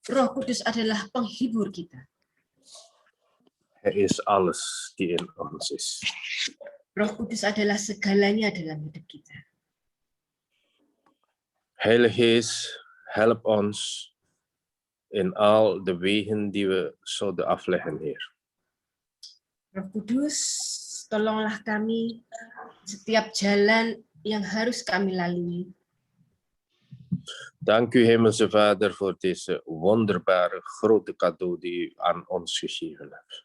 Roh Kudus adalah penghibur kita. Hij is alles die in ons is. Roh Kudus adalah segalanya dalam hidup kita. Heilige Geest, help ons in al de wegen die we zouden afleggen, Heer. Roh Kudus, tolonglah kami setiap jalan yang harus kami lalui. Dank u, Hemelse Vader, voor deze wonderbare grote cadeau die u aan ons gegeven hebt.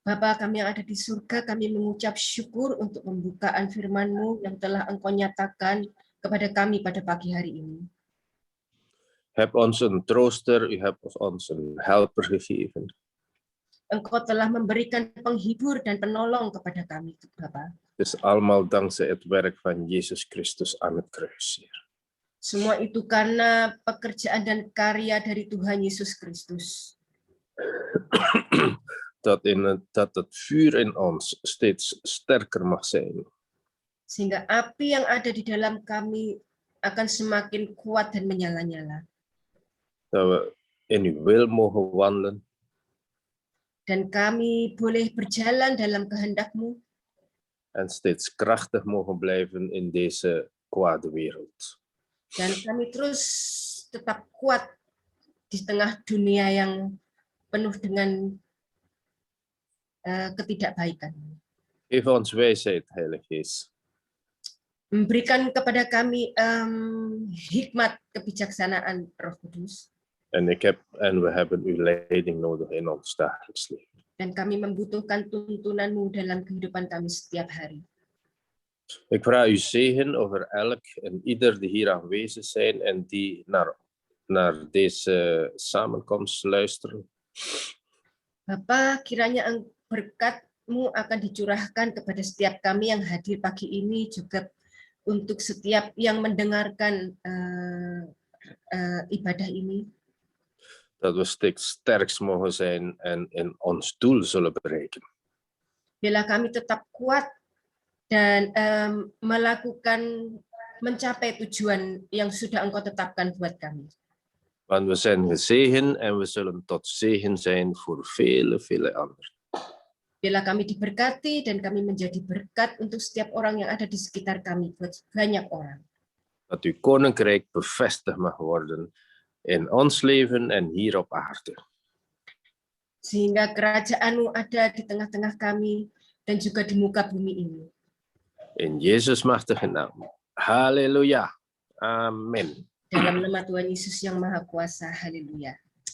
Bapa kami yang ada di surga, kami mengucap syukur untuk pembukaan firman-Mu yang telah Engkau nyatakan kepada kami pada pagi hari ini. Heb ons een trooster, u hebt ons een helper gegeven. Engkau telah memberikan penghibur dan penolong kepada kami, Bapa. Het is allemaal dankzij het werk van Jezus Christus aan het kruis, Heer. Semua itu karena pekerjaan dan karya dari Tuhan Yesus Kristus. Dat het vuur in ons steeds sterker mag zijn. Sehingga api yang ada di dalam kami akan semakin kuat dan menyala-nyala. Dat we in uw wil mogen wandelen. Dan kami boleh berjalan dalam kehendak-Mu. En steeds krachtig mogen blijven in deze kwade wereld. Dan kami terus tetap kuat di tengah dunia yang penuh dengan ketidakbaikan. Geef ons wijsheid, Heilige Geest. Memberikan kepada kami hikmat kebijaksanaan, Roh Kudus. En we hebben uw leiding nodig in ons dagelijks leven. Dan kami membutuhkan tuntunan-Mu dalam kehidupan kami setiap hari. Ik vraag uw zegen over elk en ieder die hier aanwezig zijn en die naar deze samenkomst luisteren. Bapa, kiranya berkat-Mu akan dicurahkan kepada setiap kami yang hadir pagi ini, juga untuk setiap yang mendengarkan ibadah ini. Dat we steeds sterk mogen zijn en in ons doel zullen bereiken. Bila kami tetap kuat dan mencapai tujuan yang sudah Engkau tetapkan buat kami. Want we zijn gezegend en we zullen tot zegen zijn voor vele anderen. Bila kami diberkati dan kami menjadi berkat untuk setiap orang yang ada di sekitar kami, buat banyak orang. Dat uw koninkrijk bevestigd mag worden in ons leven en hier op aarde. Sehingga kerajaan-Mu ada di tengah-tengah kami dan juga di muka bumi ini. In Jezus machtige naam. Halleluja. Amen. Dalam nama Tuhan Yesus yang Maha Kuasa. Haleluya.